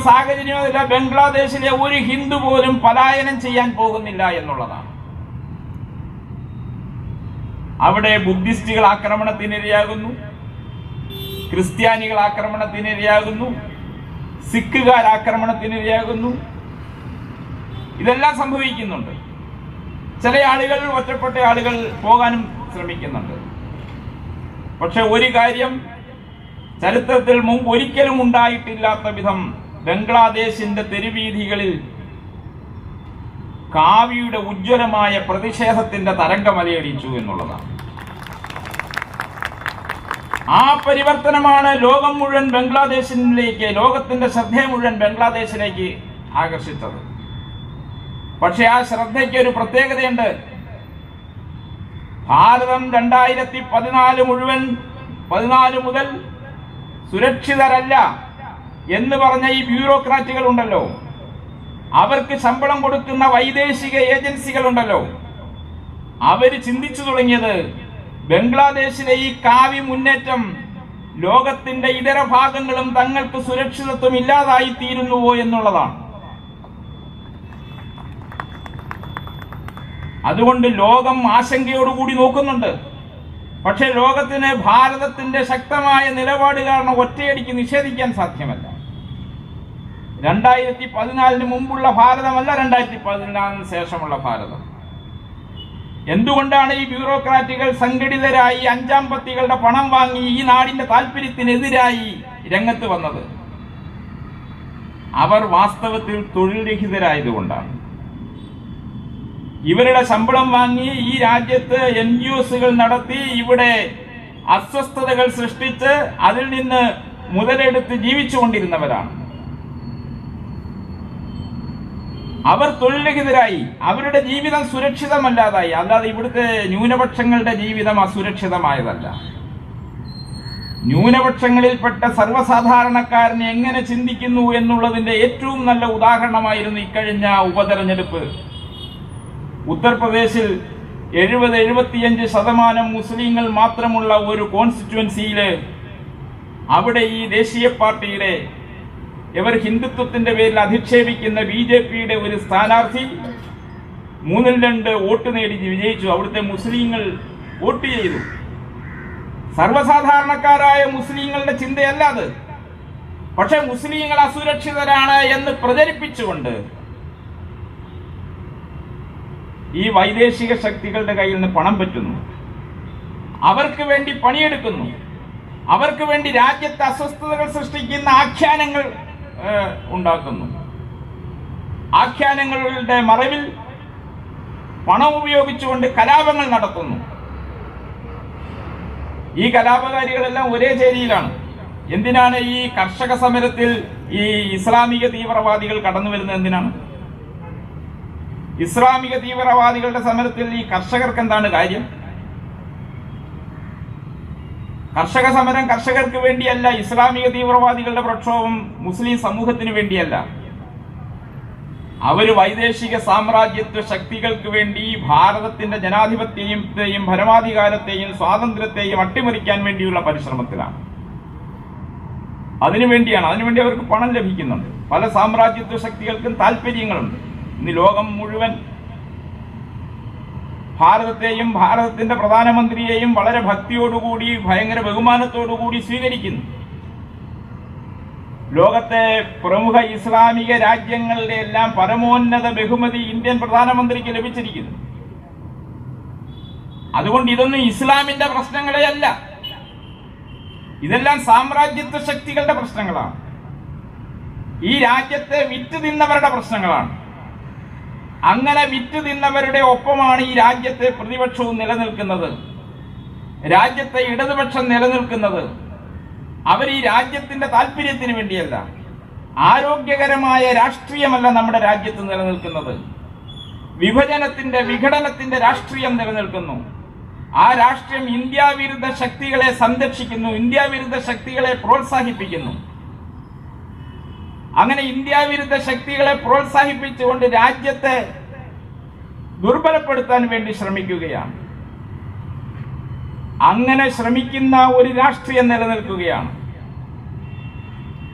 സാഹചര്യമല്ല. ബംഗ്ലാദേശിലെ ഒരു ഹിന്ദു പോലും പലായനം ചെയ്യാൻ പോകുന്നില്ല എന്നുള്ളതാണ്. അവിടെ ബുദ്ധിസ്റ്റുകൾ ആക്രമണത്തിനിരയാകുന്നു, ക്രിസ്ത്യാനികൾ ആക്രമണത്തിനിരയാകുന്നു, സിഖുകാർ ആക്രമണത്തിനിരയാകുന്നു. ഇതെല്ലാം സംഭവിക്കുന്നുണ്ട്. ചില ആളുകൾ, ഒറ്റപ്പെട്ട ആളുകൾ പോകാനും ശ്രമിക്കുന്നുണ്ട്. പക്ഷെ ഒരു കാര്യം ചരിത്രത്തിൽ മുമ്പ് ഒരിക്കലും ഉണ്ടായിട്ടില്ലാത്ത വിധം ബംഗ്ലാദേശിന്റെ തെരുവീഥികളിൽ കാവിയുടെ ഉജ്ജ്വലമായ പ്രതിഷേധത്തിന്റെ തരംഗമലയടിച്ചു എന്നുള്ളതാണ്. ആ പരിവർത്തനമാണ് ലോകം മുഴുവൻ ബംഗ്ലാദേശിലേക്ക്, ലോകത്തിന്റെ ശ്രദ്ധ മുഴുവൻ ബംഗ്ലാദേശിലേക്ക് ആകർഷിച്ചത്. പക്ഷെ ആ ശ്രദ്ധയ്ക്ക് ഒരു പ്രത്യേകതയുണ്ട്. ഭാരതം 2014 മുതൽ സുരക്ഷിതരല്ല എന്ന് പറഞ്ഞ ഈ ബ്യൂറോക്രാറ്റുകൾ ഉണ്ടല്ലോ, അവർക്ക് ശമ്പളം കൊടുക്കുന്ന വൈദേശിക ഏജൻസികൾ ഉണ്ടല്ലോ, അവര് ചിന്തിച്ചു തുടങ്ങിയത് ബംഗ്ലാദേശിലെ ഈ കാവി മുന്നേറ്റം ലോകത്തിന്റെ ഇതര ഭാഗങ്ങളും തങ്ങൾക്ക് സുരക്ഷിതത്വം ഇല്ലാതായി തീരുന്നുവോ എന്നുള്ളതാണ്. അതുകൊണ്ട് ലോകം ആശങ്കയോടുകൂടി നോക്കുന്നുണ്ട്. പക്ഷെ ലോകത്തിന് ഭാരതത്തിന്റെ ശക്തമായ നിലപാട് കാരണം ഒറ്റയടിക്ക് നിഷേധിക്കാൻ സാധ്യമല്ല. 2014 മുമ്പുള്ള ഭാരതമല്ല 2014 ശേഷമുള്ള ഭാരതം. എന്തുകൊണ്ടാണ് ഈ ബ്യൂറോക്രാറ്റുകൾ സംഘടിതരായി അഞ്ചാം പത്തികളുടെ പണം വാങ്ങി ഈ നാടിന്റെ താല്പര്യത്തിനെതിരായി രംഗത്ത് വന്നത്? അവർ വാസ്തവത്തിൽ തൊഴിൽ രഹിതരായതുകൊണ്ടാണ്. ഇവരുടെ ശമ്പളം വാങ്ങി ഈ രാജ്യത്ത് NGOsകൾ നടത്തി ഇവിടെ അസ്വസ്ഥതകൾ സൃഷ്ടിച്ച് അതിൽ നിന്ന് മുതലെടുത്ത് ജീവിച്ചുകൊണ്ടിരുന്നവരാണ്. അവർ തൊഴിൽ രഹിതരായി, അവരുടെ ജീവിതം സുരക്ഷിതമല്ലാതായി. അല്ലാതെ ഇവിടുത്തെ ന്യൂനപക്ഷങ്ങളുടെ ജീവിതം അസുരക്ഷിതമായതല്ല. ന്യൂനപക്ഷങ്ങളിൽപ്പെട്ട സർവ്വസാധാരണക്കാരന് എങ്ങനെ ചിന്തിക്കുന്നു എന്നുള്ളതിന്റെ ഏറ്റവും നല്ല ഉദാഹരണമായിരുന്നു ഇക്കഴിഞ്ഞ ഉപതെരഞ്ഞെടുപ്പ്. ഉത്തർപ്രദേശിൽ 70-75% മുസ്ലിങ്ങൾ മാത്രമുള്ള ഒരു കോൺസ്റ്റിറ്റ്യുവൻസിയില് അവിടെ ഈ ദേശീയ പാർട്ടിയുടെ, ഇവർ ഹിന്ദുത്വത്തിന്റെ പേരിൽ അധിക്ഷേപിക്കുന്ന BJPയുടെ ഒരു സ്ഥാനാർത്ഥി 3-2 വോട്ട് നേടി വിജയിച്ചു. അവിടുത്തെ മുസ്ലിങ്ങൾ വോട്ട് ചെയ്തു. സർവ്വസാധാരണക്കാരായ മുസ്ലിങ്ങളുടെ ചിന്തയല്ല അത്. പക്ഷെ മുസ്ലിങ്ങൾ അസുരക്ഷിതരാണ് എന്ന് പ്രചരിപ്പിച്ചുകൊണ്ട് ഈ വൈദേശിക ശക്തികളുടെ കയ്യിൽ നിന്ന് പണം പറ്റുന്നു, അവർക്ക് വേണ്ടി പണിയെടുക്കുന്നു, അവർക്ക് വേണ്ടി രാജ്യത്ത് അസ്വസ്ഥതകൾ സൃഷ്ടിക്കുന്ന ആഖ്യാനങ്ങൾ ഉണ്ടാക്കുന്നു. ആഖ്യാനങ്ങളുടെ മറവിൽ പണം ഉപയോഗിച്ചുകൊണ്ട് കലാപങ്ങൾ നടത്തുന്നു. ഈ കലാപകാരികളെല്ലാം ഒരേ ചേരിയിലാണ്. എന്തിനാണ് ഈ കർഷക സമരത്തിൽ ഈ ഇസ്ലാമിക തീവ്രവാദികൾ കടന്നു വരുന്നത്? എന്തിനാണ് ഇസ്ലാമിക തീവ്രവാദികളുടെ സമരത്തിൽ ഈ കർഷകർക്ക് എന്താണ് കാര്യം? കർഷക സമരം കർഷകർക്ക് വേണ്ടിയല്ല. ഇസ്ലാമിക തീവ്രവാദികളുടെ പ്രക്ഷോഭം മുസ്ലിം സമൂഹത്തിന് വേണ്ടിയല്ല. അവര് വൈദേശിക സാമ്രാജ്യത്വ ശക്തികൾക്ക് വേണ്ടി ഭാരതത്തിന്റെ ജനാധിപത്യത്തെയും ഭരണാധികാരത്തെയും സ്വാതന്ത്ര്യത്തെയും അട്ടിമറിക്കാൻ വേണ്ടിയുള്ള പരിശ്രമത്തിലാണ്. അതിനുവേണ്ടി അവർക്ക് പണം ലഭിക്കുന്നുണ്ട്. പല സാമ്രാജ്യത്വ ശക്തികൾക്കും താല്പര്യങ്ങളുണ്ട്. ഇന്ന് ലോകം മുഴുവൻ ഭാരതത്തെയും ഭാരതത്തിന്റെ പ്രധാനമന്ത്രിയെയും വളരെ ഭക്തിയോടുകൂടി ഭയങ്കര ബഹുമാനത്തോടുകൂടി സ്വീകരിക്കുന്നു. ലോകത്തെ പ്രമുഖ ഇസ്ലാമിക രാജ്യങ്ങളുടെ എല്ലാം പരമോന്നത ബഹുമതി ഇന്ത്യൻ പ്രധാനമന്ത്രിക്ക് ലഭിച്ചിരിക്കുന്നു. അതുകൊണ്ട് ഇതൊന്നും ഇസ്ലാമിന്റെ പ്രശ്നങ്ങളെ അല്ല, ഇതെല്ലാം സാമ്രാജ്യത്വ ശക്തികളുടെ പ്രശ്നങ്ങളാണ്. ഈ രാജ്യത്തെ വിറ്റ് തിന്നവരുടെ പ്രശ്നങ്ങളാണ്. അങ്ങനെ വിറ്റ് തിന്നവരുടെ ഒപ്പമാണ് ഈ രാജ്യത്തെ പ്രതിപക്ഷവും നിലനിൽക്കുന്നത്, രാജ്യത്തെ ഇടതുപക്ഷം നിലനിൽക്കുന്നത്. അവർ ഈ രാജ്യത്തിന്റെ താല്പര്യത്തിന് വേണ്ടിയല്ല. ആരോഗ്യകരമായ രാഷ്ട്രീയമല്ല നമ്മുടെ രാജ്യത്ത് നിലനിൽക്കുന്നത്. വിഘടനത്തിന്റെ രാഷ്ട്രീയം നിലനിൽക്കുന്നു. ആ രാഷ്ട്രീയം ഇന്ത്യ വിരുദ്ധ ശക്തികളെ സംരക്ഷിക്കുന്നു, ഇന്ത്യ വിരുദ്ധ ശക്തികളെ പ്രോത്സാഹിപ്പിക്കുന്നു. അങ്ങനെ ഇന്ത്യ വിരുദ്ധ ശക്തികളെ പ്രോത്സാഹിപ്പിച്ചുകൊണ്ട് രാജ്യത്തെ ദുർബലപ്പെടുത്താൻ വേണ്ടി ശ്രമിക്കുകയാണ്. അങ്ങനെ ശ്രമിക്കുന്ന ഒരു രാഷ്ട്രീയം നിലനിൽക്കുകയാണ്.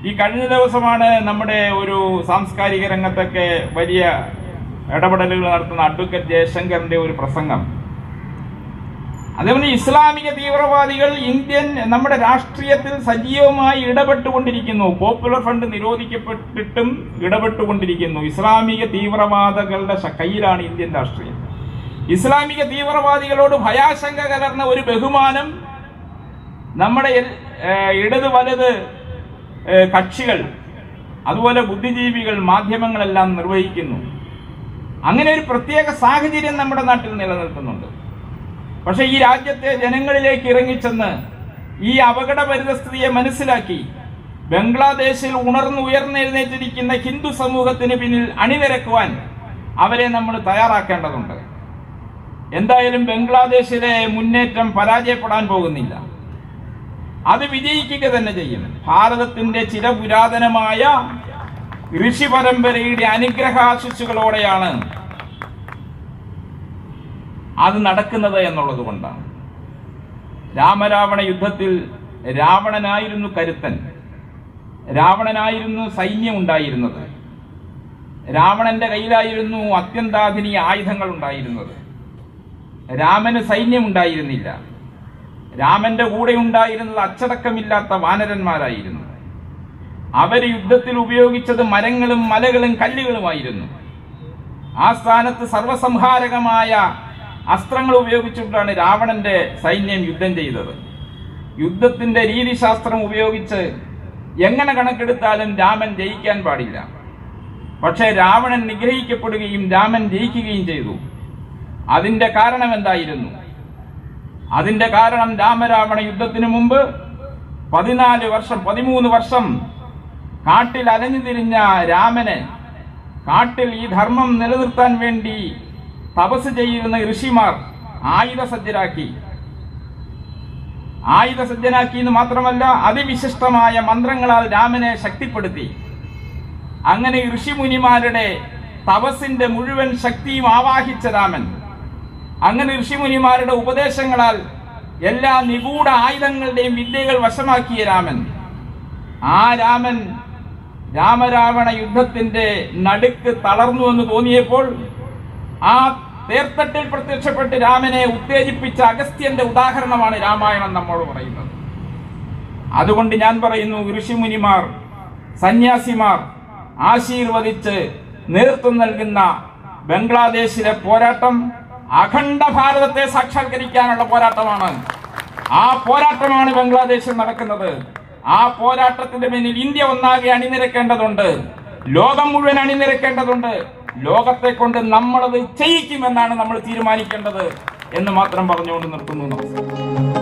ഈ കഴിഞ്ഞ ദിവസമാണ് നമ്മുടെ ഒരു സാംസ്കാരിക രംഗത്തൊക്കെ വലിയ ഇടപെടലുകൾ നടത്തുന്ന അഡ്വക്കേറ്റ് ജയശങ്കറിന്റെ ഒരു പ്രസംഗം. അതേപോലെ ഇസ്ലാമിക തീവ്രവാദികൾ നമ്മുടെ രാഷ്ട്രീയത്തിൽ സജീവമായി ഇടപെട്ടുകൊണ്ടിരിക്കുന്നു. Popular front നിരോധിക്കപ്പെട്ടിട്ടും ഇടപെട്ടുകൊണ്ടിരിക്കുന്നു. ഇസ്ലാമിക തീവ്രവാദികളുടെ കയ്യിലാണ് ഇന്ത്യൻ രാഷ്ട്രീയം. ഇസ്ലാമിക തീവ്രവാദികളോട് ഭയാശങ്ക കലർന്ന ഒരു ബഹുമാനം നമ്മുടെ ഇടത് വലത് കക്ഷികൾ, അതുപോലെ ബുദ്ധിജീവികൾ, മാധ്യമങ്ങളെല്ലാം നിർവഹിക്കുന്നു. അങ്ങനെ ഒരു പ്രത്യേക സാഹചര്യം നമ്മുടെ നാട്ടിൽ നിലനിൽക്കുന്നുണ്ട്. പക്ഷെ ഈ രാജ്യത്തെ ജനങ്ങളിലേക്ക് ഇറങ്ങിച്ചെന്ന് ഈ അപകട പരിതസ്ഥിതിയെ മനസ്സിലാക്കി ബംഗ്ലാദേശിൽ ഉയർന്നെഴുന്നേറ്റിരിക്കുന്ന ഹിന്ദു സമൂഹത്തിന് പിന്നിൽ അണിനിരക്കുവാൻ അവരെ നമ്മൾ തയ്യാറാക്കേണ്ടതുണ്ട്. എന്തായാലും ബംഗ്ലാദേശിലെ മുന്നേറ്റം പരാജയപ്പെടാൻ പോകുന്നില്ല, അത് വിജയിക്കുക തന്നെ ചെയ്യും. ഭാരതത്തിന്റെ ചിരപുരാതനമായ ഋഷി പരമ്പരയുടെ അനുഗ്രഹാശിസ്സുകളോടെയാണ് അത് നടക്കുന്നത് എന്നുള്ളത് കൊണ്ടാണ്. രാമരാവണ യുദ്ധത്തിൽ രാവണനായിരുന്നു കരുത്തൻ, രാവണനായിരുന്നു സൈന്യം ഉണ്ടായിരുന്നത്, രാവണന്റെ കയ്യിലായിരുന്നു അത്യന്താധുനിക ആയുധങ്ങൾ ഉണ്ടായിരുന്നത്. രാമന് സൈന്യം ഉണ്ടായിരുന്നില്ല. രാമന്റെ കൂടെ ഉണ്ടായിരുന്നത് അച്ചടക്കമില്ലാത്ത വാനരന്മാരായിരുന്നു. അവർ യുദ്ധത്തിൽ ഉപയോഗിച്ചത് മരങ്ങളും മലകളും കല്ലുകളുമായിരുന്നു. ആ സ്ഥാനത്ത് സർവസംഹാരകമായ അസ്ത്രങ്ങൾ ഉപയോഗിച്ചുകൊണ്ടാണ് രാവണന്റെ സൈന്യം യുദ്ധം ചെയ്തത്. യുദ്ധത്തിന്റെ രീതിശാസ്ത്രം ഉപയോഗിച്ച് എങ്ങനെ കണക്കെടുത്താലും രാമൻ ജയിക്കാൻ പാടില്ല. പക്ഷേ രാവണൻ നിഗ്രഹിക്കപ്പെടുകയും രാമൻ ജയിക്കുകയും ചെയ്തു. അതിന്റെ കാരണം എന്തായിരുന്നു? അതിന്റെ കാരണം രാമരാവണ യുദ്ധത്തിനു മുമ്പ് 13 വർഷം കാട്ടിൽ അലഞ്ഞു തിരിഞ്ഞ രാമന് കാട്ടിൽ ഈ ധർമ്മം നിലനിർത്താൻ വേണ്ടി തപസ് ചെയ്യുന്ന ഋഷിമാർ ആയുധസജ്ജരാക്കി എന്ന് മാത്രമല്ല അതിവിശിഷ്ടമായ മന്ത്രങ്ങളാൽ രാമനെ ശക്തിപ്പെടുത്തി. അങ്ങനെ ഋഷിമുനിമാരുടെ തപസ്സിന്റെ മുഴുവൻ ശക്തിയും ആവാഹിച്ച രാമൻ, അങ്ങനെ ഋഷിമുനിമാരുടെ ഉപദേശങ്ങളാൽ എല്ലാ നിഗൂഢ ആയുധങ്ങളുടെയും വിദ്യകൾ വശമാക്കിയ രാമൻ, ആ രാമൻ രാമരാവണ യുദ്ധത്തിന്റെ നടുക്ക് തളർന്നു എന്ന് തോന്നിയപ്പോൾ ആ തേർത്തട്ടിൽ പ്രത്യക്ഷപ്പെട്ട് രാമനെ ഉത്തേജിപ്പിച്ച അഗസ്ത്യന്റെ ഉദാഹരണമാണ് രാമായണം നമ്മോട് പറയുന്നത്. അതുകൊണ്ട് ഞാൻ പറയുന്നു, ഋഷിമുനിമാർ, സന്യാസിമാർ ആശീർവദിച്ച് നേതൃത്വം നൽകുന്ന ബംഗ്ലാദേശിലെ പോരാട്ടം അഖണ്ഡ ഭാരതത്തെ സാക്ഷാത്കരിക്കാനുള്ള പോരാട്ടമാണ്. ആ പോരാട്ടമാണ് ബംഗ്ലാദേശിൽ നടക്കുന്നത്. ആ പോരാട്ടത്തിന്റെ പിന്നിൽ ഇന്ത്യ ഒന്നാകെ അണിനിരക്കേണ്ടതുണ്ട്, ലോകം മുഴുവൻ അണിനിരക്കേണ്ടതുണ്ട്. ലോകത്തെ കൊണ്ട് നമ്മളത് ചെയ്യിക്കുമെന്നാണ് നമ്മൾ തീരുമാനിക്കേണ്ടത് എന്ന് മാത്രം പറഞ്ഞുകൊണ്ട് നിർത്തുന്നു. നമസ്കാരം.